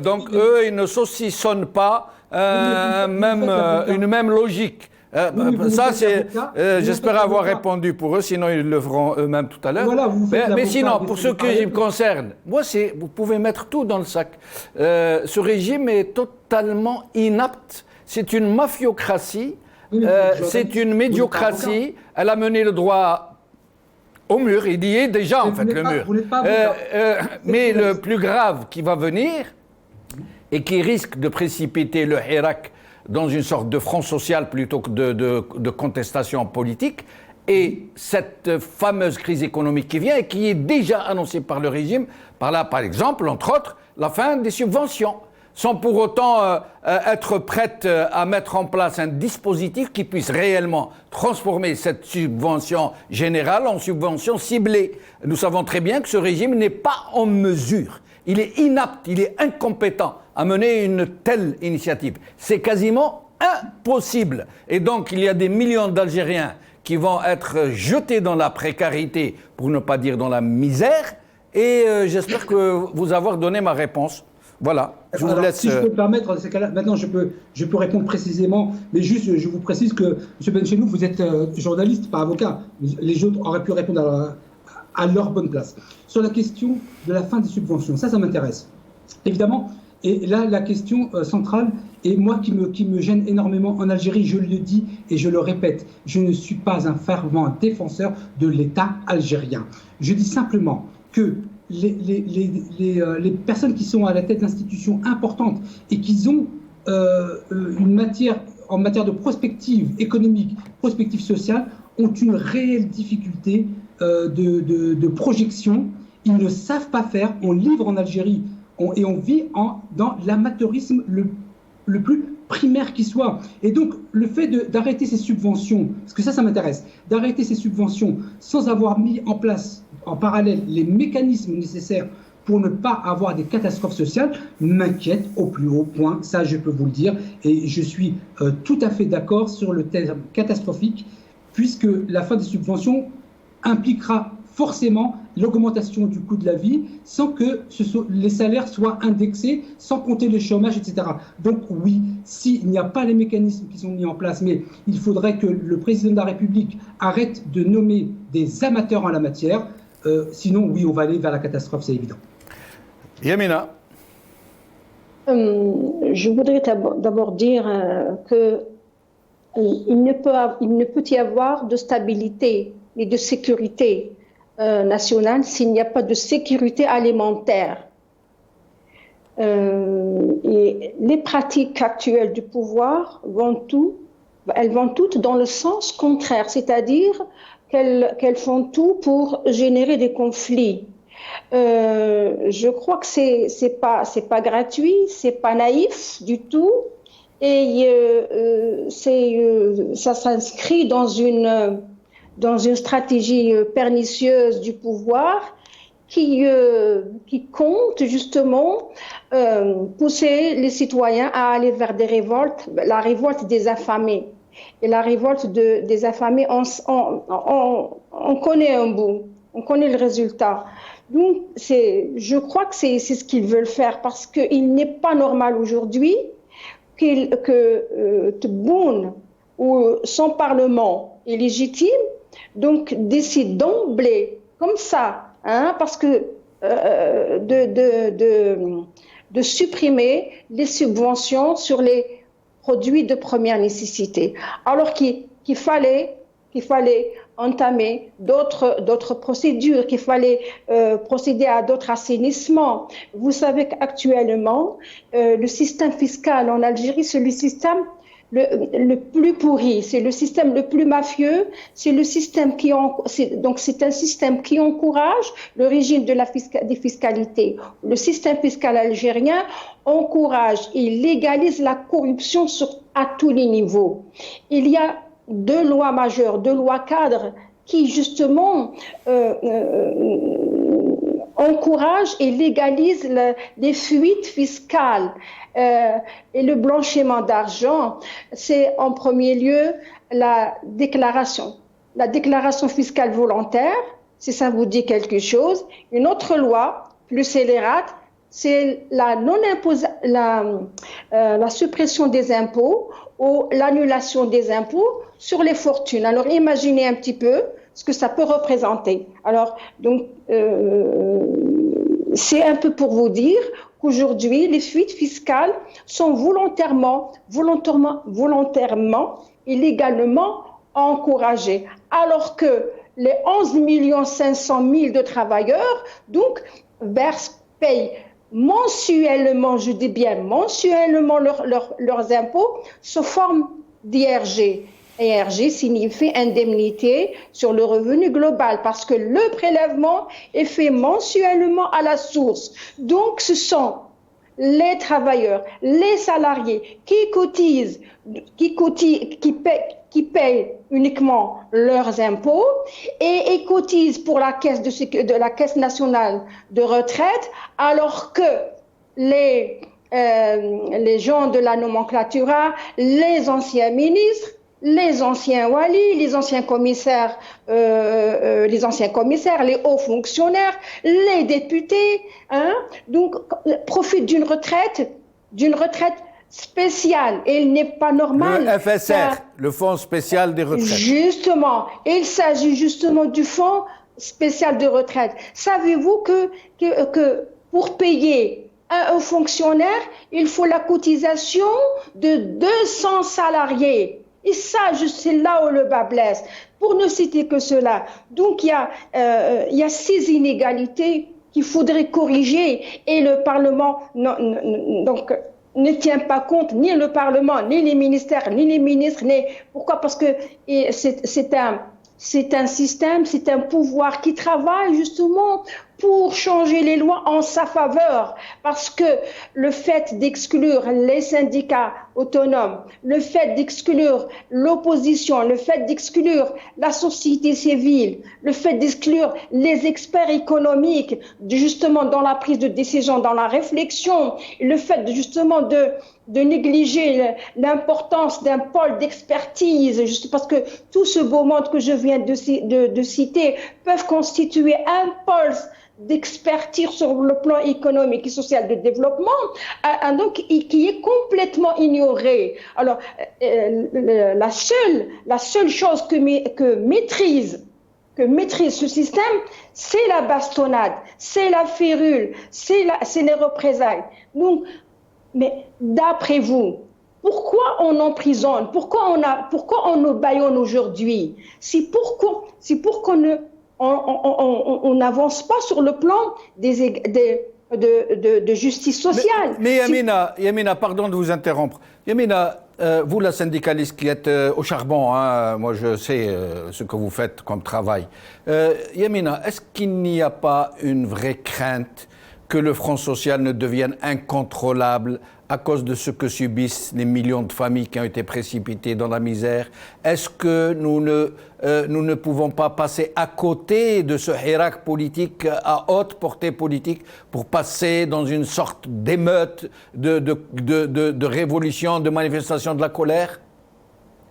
Donc eux, ils ne saucissonnent pas une même logique. Ça, c'est. J'espère avoir répondu pour eux, sinon ils le feront eux-mêmes tout à l'heure. Voilà, mais sinon, pour ce qui me concerne, moi, vous pouvez mettre tout dans le sac. Ce régime est totalement inapte. C'est une mafiocratie. C'est une médiocratie. Elle a mené le droit au mur. Il y est déjà, en fait, le mur. Mais le plus grave qui va venir et qui risque de précipiter le Hirak dans une sorte de front social plutôt que de contestation politique, et cette fameuse crise économique qui vient et qui est déjà annoncée par le régime, par exemple, entre autres, la fin des subventions, sans pour autant être prête à mettre en place un dispositif qui puisse réellement transformer cette subvention générale en subvention ciblée. Nous savons très bien que ce régime n'est pas en mesure, il est inapte, il est incompétent à mener une telle initiative. C'est quasiment impossible. Et donc, il y a des millions d'Algériens qui vont être jetés dans la précarité, pour ne pas dire dans la misère. Et j'espère que vous avoir donné ma réponse. Voilà, je vous laisse. Si je peux me permettre, dans ces cas-là, maintenant je peux répondre précisément, mais juste je vous précise que, M. Benchenou, vous êtes journaliste, pas avocat. Les autres auraient pu répondre à leur bonne place. Sur la question de la fin des subventions, ça m'intéresse. Évidemment, et là, la question centrale, et moi qui me gêne énormément en Algérie, je le dis et je le répète, je ne suis pas un fervent défenseur de l'État algérien. Je dis simplement que les personnes qui sont à la tête d'institutions importantes et qui ont en matière de prospective économique, prospective sociale, ont une réelle difficulté de projection. Ils ne savent pas faire. On livre en Algérie et on vit dans l'amateurisme le plus primaire qui soit. Et donc, le fait d'arrêter ces subventions, parce que ça m'intéresse, d'arrêter ces subventions sans avoir mis en place en parallèle les mécanismes nécessaires pour ne pas avoir des catastrophes sociales, m'inquiète au plus haut point, ça je peux vous le dire, et je suis tout à fait d'accord sur le terme catastrophique, puisque la fin des subventions impliquera forcément l'augmentation du coût de la vie sans que les salaires soient indexés, sans compter le chômage, etc. Donc oui, s'il n'y a pas les mécanismes qui sont mis en place, mais il faudrait que le président de la République arrête de nommer des amateurs en la matière, sinon oui, on va aller vers la catastrophe, c'est évident. Yamina. Je voudrais d'abord dire qu'il ne peut y avoir de stabilité et de sécurité nationale s'il n'y a pas de sécurité alimentaire. Et les pratiques actuelles du pouvoir elles vont toutes dans le sens contraire, c'est-à-dire qu'elles font tout pour générer des conflits. Je crois que c'est pas gratuit, c'est pas naïf du tout, et ça s'inscrit dans une stratégie pernicieuse du pouvoir qui compte justement pousser les citoyens à aller vers des révoltes, la révolte des affamés. Et la révolte des affamés, on connaît un bout, on connaît le résultat. Donc, je crois que c'est ce qu'ils veulent faire, parce qu'il n'est pas normal aujourd'hui que Tebboune ou son parlement est légitime, donc décide d'emblée, comme ça, parce que de supprimer les subventions sur les produits de première nécessité, alors qu'il fallait entamer d'autres procédures, qu'il fallait procéder à d'autres assainissements. Vous savez qu'actuellement, le système fiscal en Algérie, c'est le système le plus pourri, c'est le système le plus mafieux, c'est le système c'est un système qui encourage le régime des fiscalités. Le système fiscal algérien encourage et légalise la corruption à tous les niveaux. Il y a 2 lois majeures, 2 lois cadres qui justement encouragent et légalisent les fuites fiscales. Et le blanchiment d'argent, c'est en premier lieu la déclaration fiscale volontaire, si ça vous dit quelque chose. Une autre loi plus scélérate, c'est la suppression des impôts ou l'annulation des impôts sur les fortunes. Alors imaginez un petit peu ce que ça peut représenter. Alors donc c'est un peu pour vous dire qu'aujourd'hui les fuites fiscales sont volontairement, illégalement encouragées, alors que les 11 500 000 de travailleurs donc payent mensuellement, je dis bien mensuellement leurs impôts sous forme d'IRG. IRG signifie indemnité sur le revenu global parce que le prélèvement est fait mensuellement à la source. Donc ce sont les travailleurs, les salariés qui cotisent, qui payent uniquement leurs impôts et cotisent pour la caisse de la Caisse nationale de retraite, alors que les gens de la nomenclature, les anciens ministres, les anciens walis, les anciens commissaires, les hauts fonctionnaires, les députés, donc profitent d'une retraite spéciale. Et il n'est pas normal. Le FSR, le Fonds spécial des retraites. Justement, il s'agit justement du Fonds spécial de retraite. Savez-vous que pour payer un fonctionnaire, il faut la cotisation de 200 salariés. Et ça, c'est là où le bas blesse. Pour ne citer que cela. Donc, il y a 6 inégalités qu'il faudrait corriger. Et le Parlement ne tient pas compte, ni le Parlement, ni les ministères, ni les ministres. Pourquoi ? Parce que c'est un système, c'est un pouvoir qui travaille justement pour changer les lois en sa faveur. Parce que le fait d'exclure les syndicats autonomes, le fait d'exclure l'opposition, le fait d'exclure la société civile, le fait d'exclure les experts économiques, justement dans la prise de décision, dans la réflexion, le fait justement de négliger l'importance d'un pôle d'expertise, juste parce que tout ce beau monde que je viens de citer peuvent constituer un pôle d'expertise sur le plan économique et social de développement, donc qui est complètement ignoré. Alors, la seule chose que maîtrise ce système, c'est la bastonnade, c'est la férule, c'est les représailles. Donc, mais d'après vous, pourquoi on emprisonne, pourquoi on nous bâillonne aujourd'hui? C'est pour qu'on n'avance pas sur le plan de justice sociale. Mais Yamina, pardon de vous interrompre. Yamina, vous la syndicaliste qui êtes au charbon, moi je sais ce que vous faites comme travail. Yamina, est-ce qu'il n'y a pas une vraie crainte que le Front social ne devienne incontrôlable à cause de ce que subissent les millions de familles qui ont été précipitées dans la misère? Est-ce que nous ne pouvons pas passer à côté de ce hirak politique à haute portée politique pour passer dans une sorte d'émeute, de révolution, de manifestation de la colère?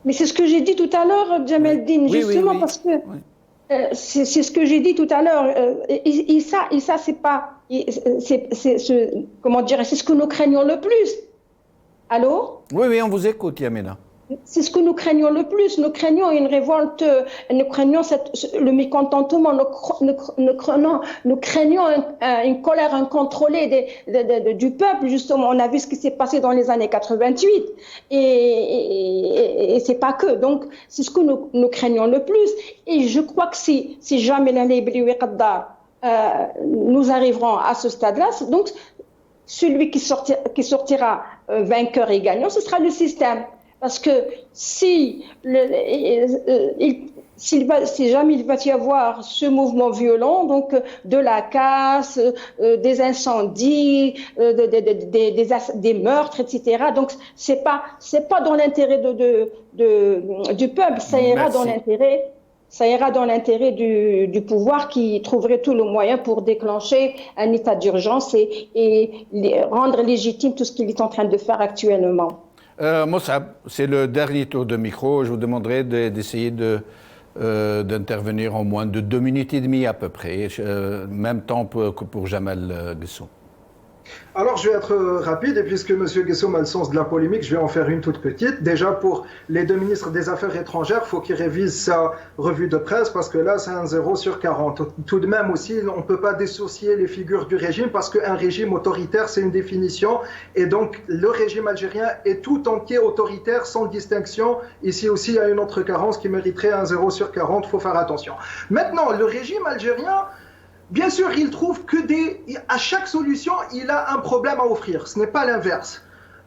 Mais c'est ce que j'ai dit tout à l'heure, Jamaldine, justement, oui. Parce que c'est ce que j'ai dit tout à l'heure. Et ça, c'est pas... comment dire, c'est ce que nous craignons le plus. Allô? Oui, on vous écoute, Yamina. C'est ce que nous craignons le plus. Nous craignons une révolte, nous craignons le mécontentement, nous craignons une colère incontrôlée du peuple, justement. On a vu ce qui s'est passé dans les années 88. Et c'est pas que. Donc, c'est ce que nous craignons le plus. Et je crois que si jamais nous arriverons à ce stade-là, donc celui qui sortira vainqueur et gagnant, ce sera le système. Parce que si jamais il va y avoir ce mouvement violent, donc de la casse, des incendies, des meurtres, etc. Donc c'est pas dans l'intérêt du peuple, ça ira dans l'intérêt. Ça ira dans l'intérêt du pouvoir qui trouverait tout le moyen pour déclencher un état d'urgence et rendre légitime tout ce qu'il est en train de faire actuellement. Mossab, c'est le dernier tour de micro. Je vous demanderai d'essayer de d'intervenir en moins de 2 minutes et demie à peu près, même temps que pour Jamel Guessoum. Alors, je vais être rapide, et puisque M. Guessoum a le sens de la polémique, je vais en faire une toute petite. Déjà, pour les deux ministres des Affaires étrangères, il faut qu'il révise sa revue de presse, parce que là, c'est un 0 sur 40. Tout de même aussi, on ne peut pas dissocier les figures du régime, parce qu'un régime autoritaire, c'est une définition, et donc le régime algérien est tout entier autoritaire, sans distinction. Ici aussi, il y a une autre carence qui mériterait un 0 sur 40, il faut faire attention. Maintenant, le régime algérien, bien sûr, il trouve que à chaque solution, il a un problème à offrir. Ce n'est pas l'inverse.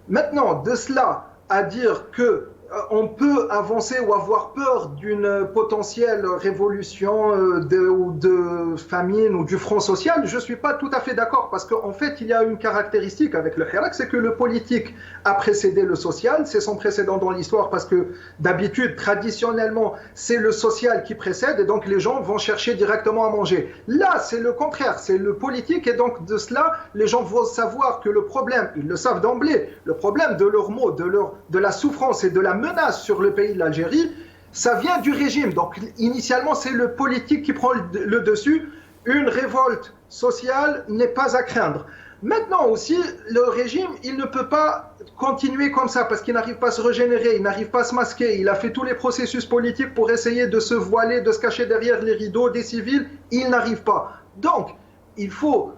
Maintenant, de cela à dire que on peut avancer ou avoir peur d'une potentielle révolution ou de famine ou du front social, je ne suis pas tout à fait d'accord, parce qu'en fait, il y a une caractéristique avec le Hirak, c'est que le politique a précédé le social. C'est son précédent dans l'histoire, parce que d'habitude, traditionnellement, c'est le social qui précède, et donc les gens vont chercher directement à manger. Là, c'est le contraire, c'est le politique, et donc de cela, les gens vont savoir que le problème, ils le savent d'emblée, le problème de leurs maux, de la souffrance et de la menace sur le pays de l'Algérie, ça vient du régime. Donc initialement, c'est le politique qui prend le dessus. Une révolte sociale n'est pas à craindre. Maintenant aussi, le régime, il ne peut pas continuer comme ça, parce qu'il n'arrive pas à se régénérer, il n'arrive pas à se masquer. Il a fait tous les processus politiques pour essayer de se voiler, de se cacher derrière les rideaux des civils. Il n'arrive pas. Donc, il faut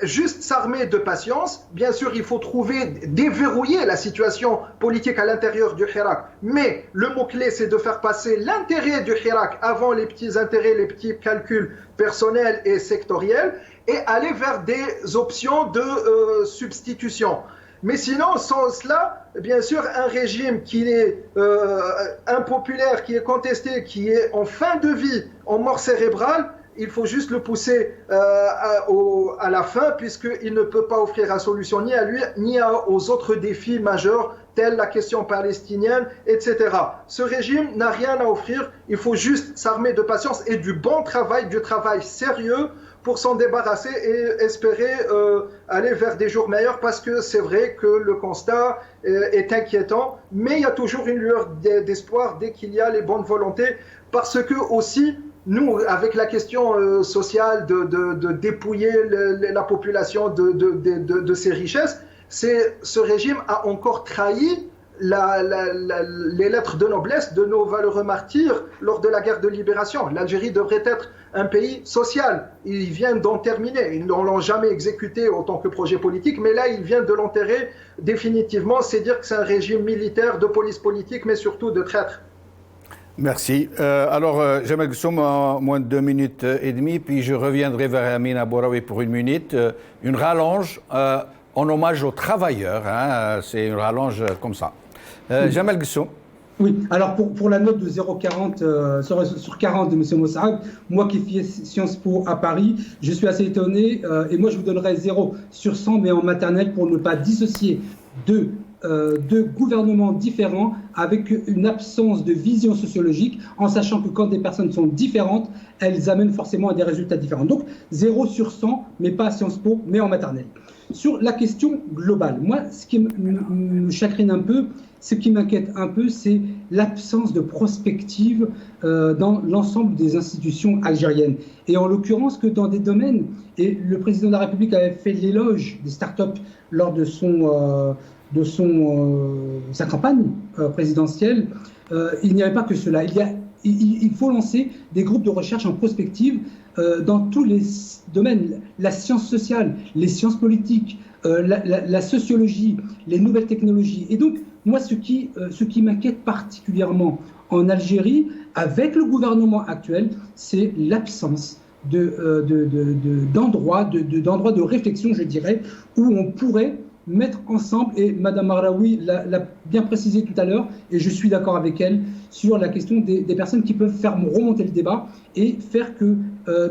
juste s'armer de patience. Bien sûr, il faut déverrouiller la situation politique à l'intérieur du Hirak. Mais le mot-clé, c'est de faire passer l'intérêt du Hirak avant les petits intérêts, les petits calculs personnels et sectoriels, et aller vers des options de substitution. Mais sinon, sans cela, bien sûr, un régime qui est impopulaire, qui est contesté, qui est en fin de vie, en mort cérébrale, il faut juste le pousser à la fin, puisqu'il ne peut pas offrir la solution ni à lui, ni aux autres défis majeurs, tels la question palestinienne, etc. Ce régime n'a rien à offrir, il faut juste s'armer de patience et du bon travail, du travail sérieux, pour s'en débarrasser et espérer aller vers des jours meilleurs, parce que c'est vrai que le constat est inquiétant, mais il y a toujours une lueur d'espoir dès qu'il y a les bonnes volontés, parce que aussi, nous, avec la question sociale de dépouiller la population de ses richesses, ce régime a encore trahi les lettres de noblesse de nos valeureux martyrs lors de la guerre de libération. L'Algérie devrait être un pays social. Ils viennent d'en terminer. Ils ne l'ont jamais exécuté en tant que projet politique, mais là, ils viennent de l'enterrer définitivement. C'est dire que c'est un régime militaire, de police politique, mais surtout de traître. Merci. Alors, Jamel Guessoum, en moins de 2 minutes et demie, puis je reviendrai vers Amina Bouraoui pour 1 minute. Une rallonge en hommage aux travailleurs, hein, c'est une rallonge comme ça. Jamel Guessoum. Oui, alors pour la note de 0,40 sur 40 de M. Mossad, moi qui fais Sciences Po à Paris, je suis assez étonné, et moi je vous donnerais 0 sur 100, mais en maternelle, pour ne pas dissocier deux gouvernements différents avec une absence de vision sociologique, en sachant que quand des personnes sont différentes, elles amènent forcément à des résultats différents. Donc 0 sur 100, mais pas à Sciences Po, mais en maternelle. Sur la question globale, moi, ce qui me chagrine un peu, ce qui m'inquiète un peu, c'est l'absence de prospective dans l'ensemble des institutions algériennes. Et en l'occurrence que dans des domaines, et le président de la République avait fait l'éloge des startups lors de sa campagne présidentielle, il n'y avait pas que cela. Il faut lancer des groupes de recherche en prospective dans tous les domaines, la science sociale, les sciences politiques, la sociologie, les nouvelles technologies. Et donc, moi, ce qui m'inquiète particulièrement en Algérie, avec le gouvernement actuel, c'est l'absence d'endroits de réflexion, je dirais, où on pourrait mettre ensemble, et Mme Marraoui l'a bien précisé tout à l'heure, et je suis d'accord avec elle, sur la question des personnes qui peuvent faire remonter le débat et faire que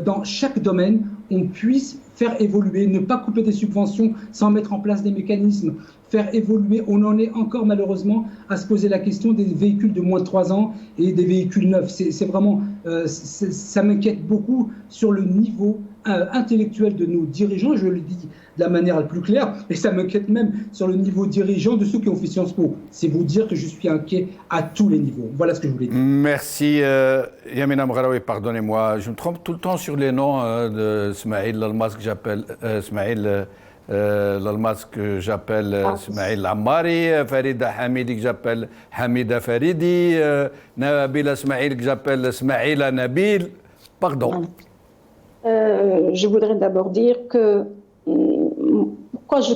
dans chaque domaine, on puisse faire évoluer, ne pas couper des subventions sans mettre en place des mécanismes, faire évoluer. On en est encore malheureusement à se poser la question des véhicules de moins de 3 ans et des véhicules neufs. C'est vraiment, ça m'inquiète beaucoup sur le niveau intellectuelle de nos dirigeants, je le dis de la manière la plus claire, et ça m'inquiète même sur le niveau dirigeant de ceux qui ont fait Sciences Po. C'est vous dire que je suis inquiet à tous les niveaux. Voilà ce que je voulais dire. Merci Yamina Mghraoui, pardonnez-moi, je me trompe tout le temps sur les noms de Smaïl Lalmas que j'appelle Smaïl Lalmas que j'appelle Smaïl Ammari, Farida Hamidi que j'appelle Hamida Faridi, Nabila Smaïl que j'appelle Smaïla Nabil. Pardon. Je voudrais d'abord dire que pourquoi je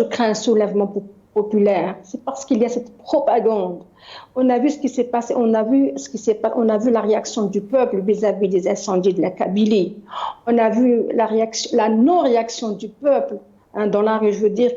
crains un soulèvement populaire, c'est parce qu'il y a cette propagande. On a vu ce qui s'est passé, on a vu la réaction du peuple vis-à-vis des incendies de la Kabylie. On a vu la non-réaction du peuple dans la rue, je veux dire,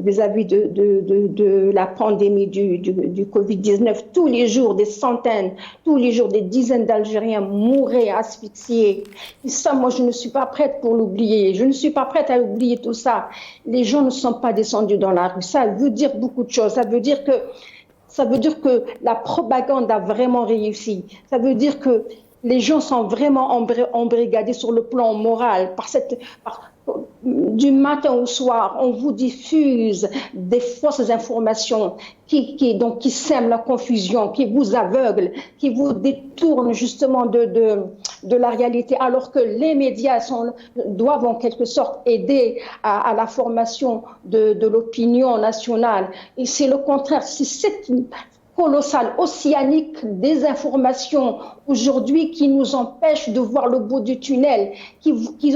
vis-à-vis de la pandémie du Covid-19. Tous les jours, des centaines, tous les jours, des dizaines d'Algériens mouraient asphyxiés. Et ça, moi, je ne suis pas prête pour l'oublier. Je ne suis pas prête à oublier tout ça. Les gens ne sont pas descendus dans la rue. Ça veut dire beaucoup de choses. Ça veut dire que la propagande a vraiment réussi. Ça veut dire que les gens sont vraiment embrigadés sur le plan moral du matin au soir, on vous diffuse des fausses informations qui sèment la confusion, qui vous aveuglent, qui vous détournent justement de la réalité, alors que les médias doivent en quelque sorte aider à la formation de l'opinion nationale. Et c'est le contraire, c'est cette colossale, océanique des informations aujourd'hui qui nous empêche de voir le bout du tunnel, qui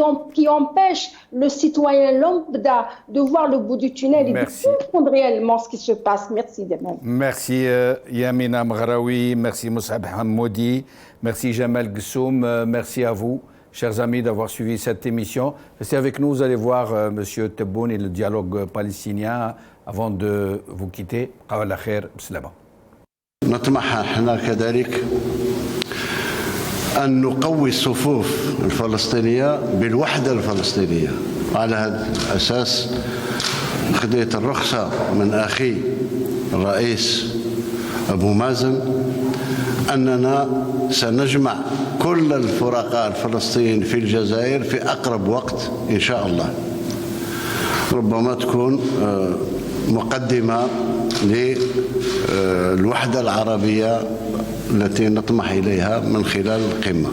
empêche le citoyen lambda de voir le bout du tunnel et de comprendre réellement ce qui se passe. Merci de même. Merci Yamina Mghraoui, merci Moussab Hammoudi, merci Jamel Ghessoum, merci à vous, chers amis, d'avoir suivi cette émission. Restez avec nous, vous allez voir Monsieur Tebboune et le dialogue palestinien avant de vous quitter. Qawala khair, bislama. نطمح احنا كذلك أن نقوي الصفوف الفلسطينية بالوحدة الفلسطينية. على هذا الأساس خديت الرخصة من أخي الرئيس أبو مازن أننا سنجمع كل الفرقاء الفلسطينيين في الجزائر في أقرب وقت إن شاء الله. ربما تكون مقدمة للوحدة العربية التي نطمح إليها من خلال القمة.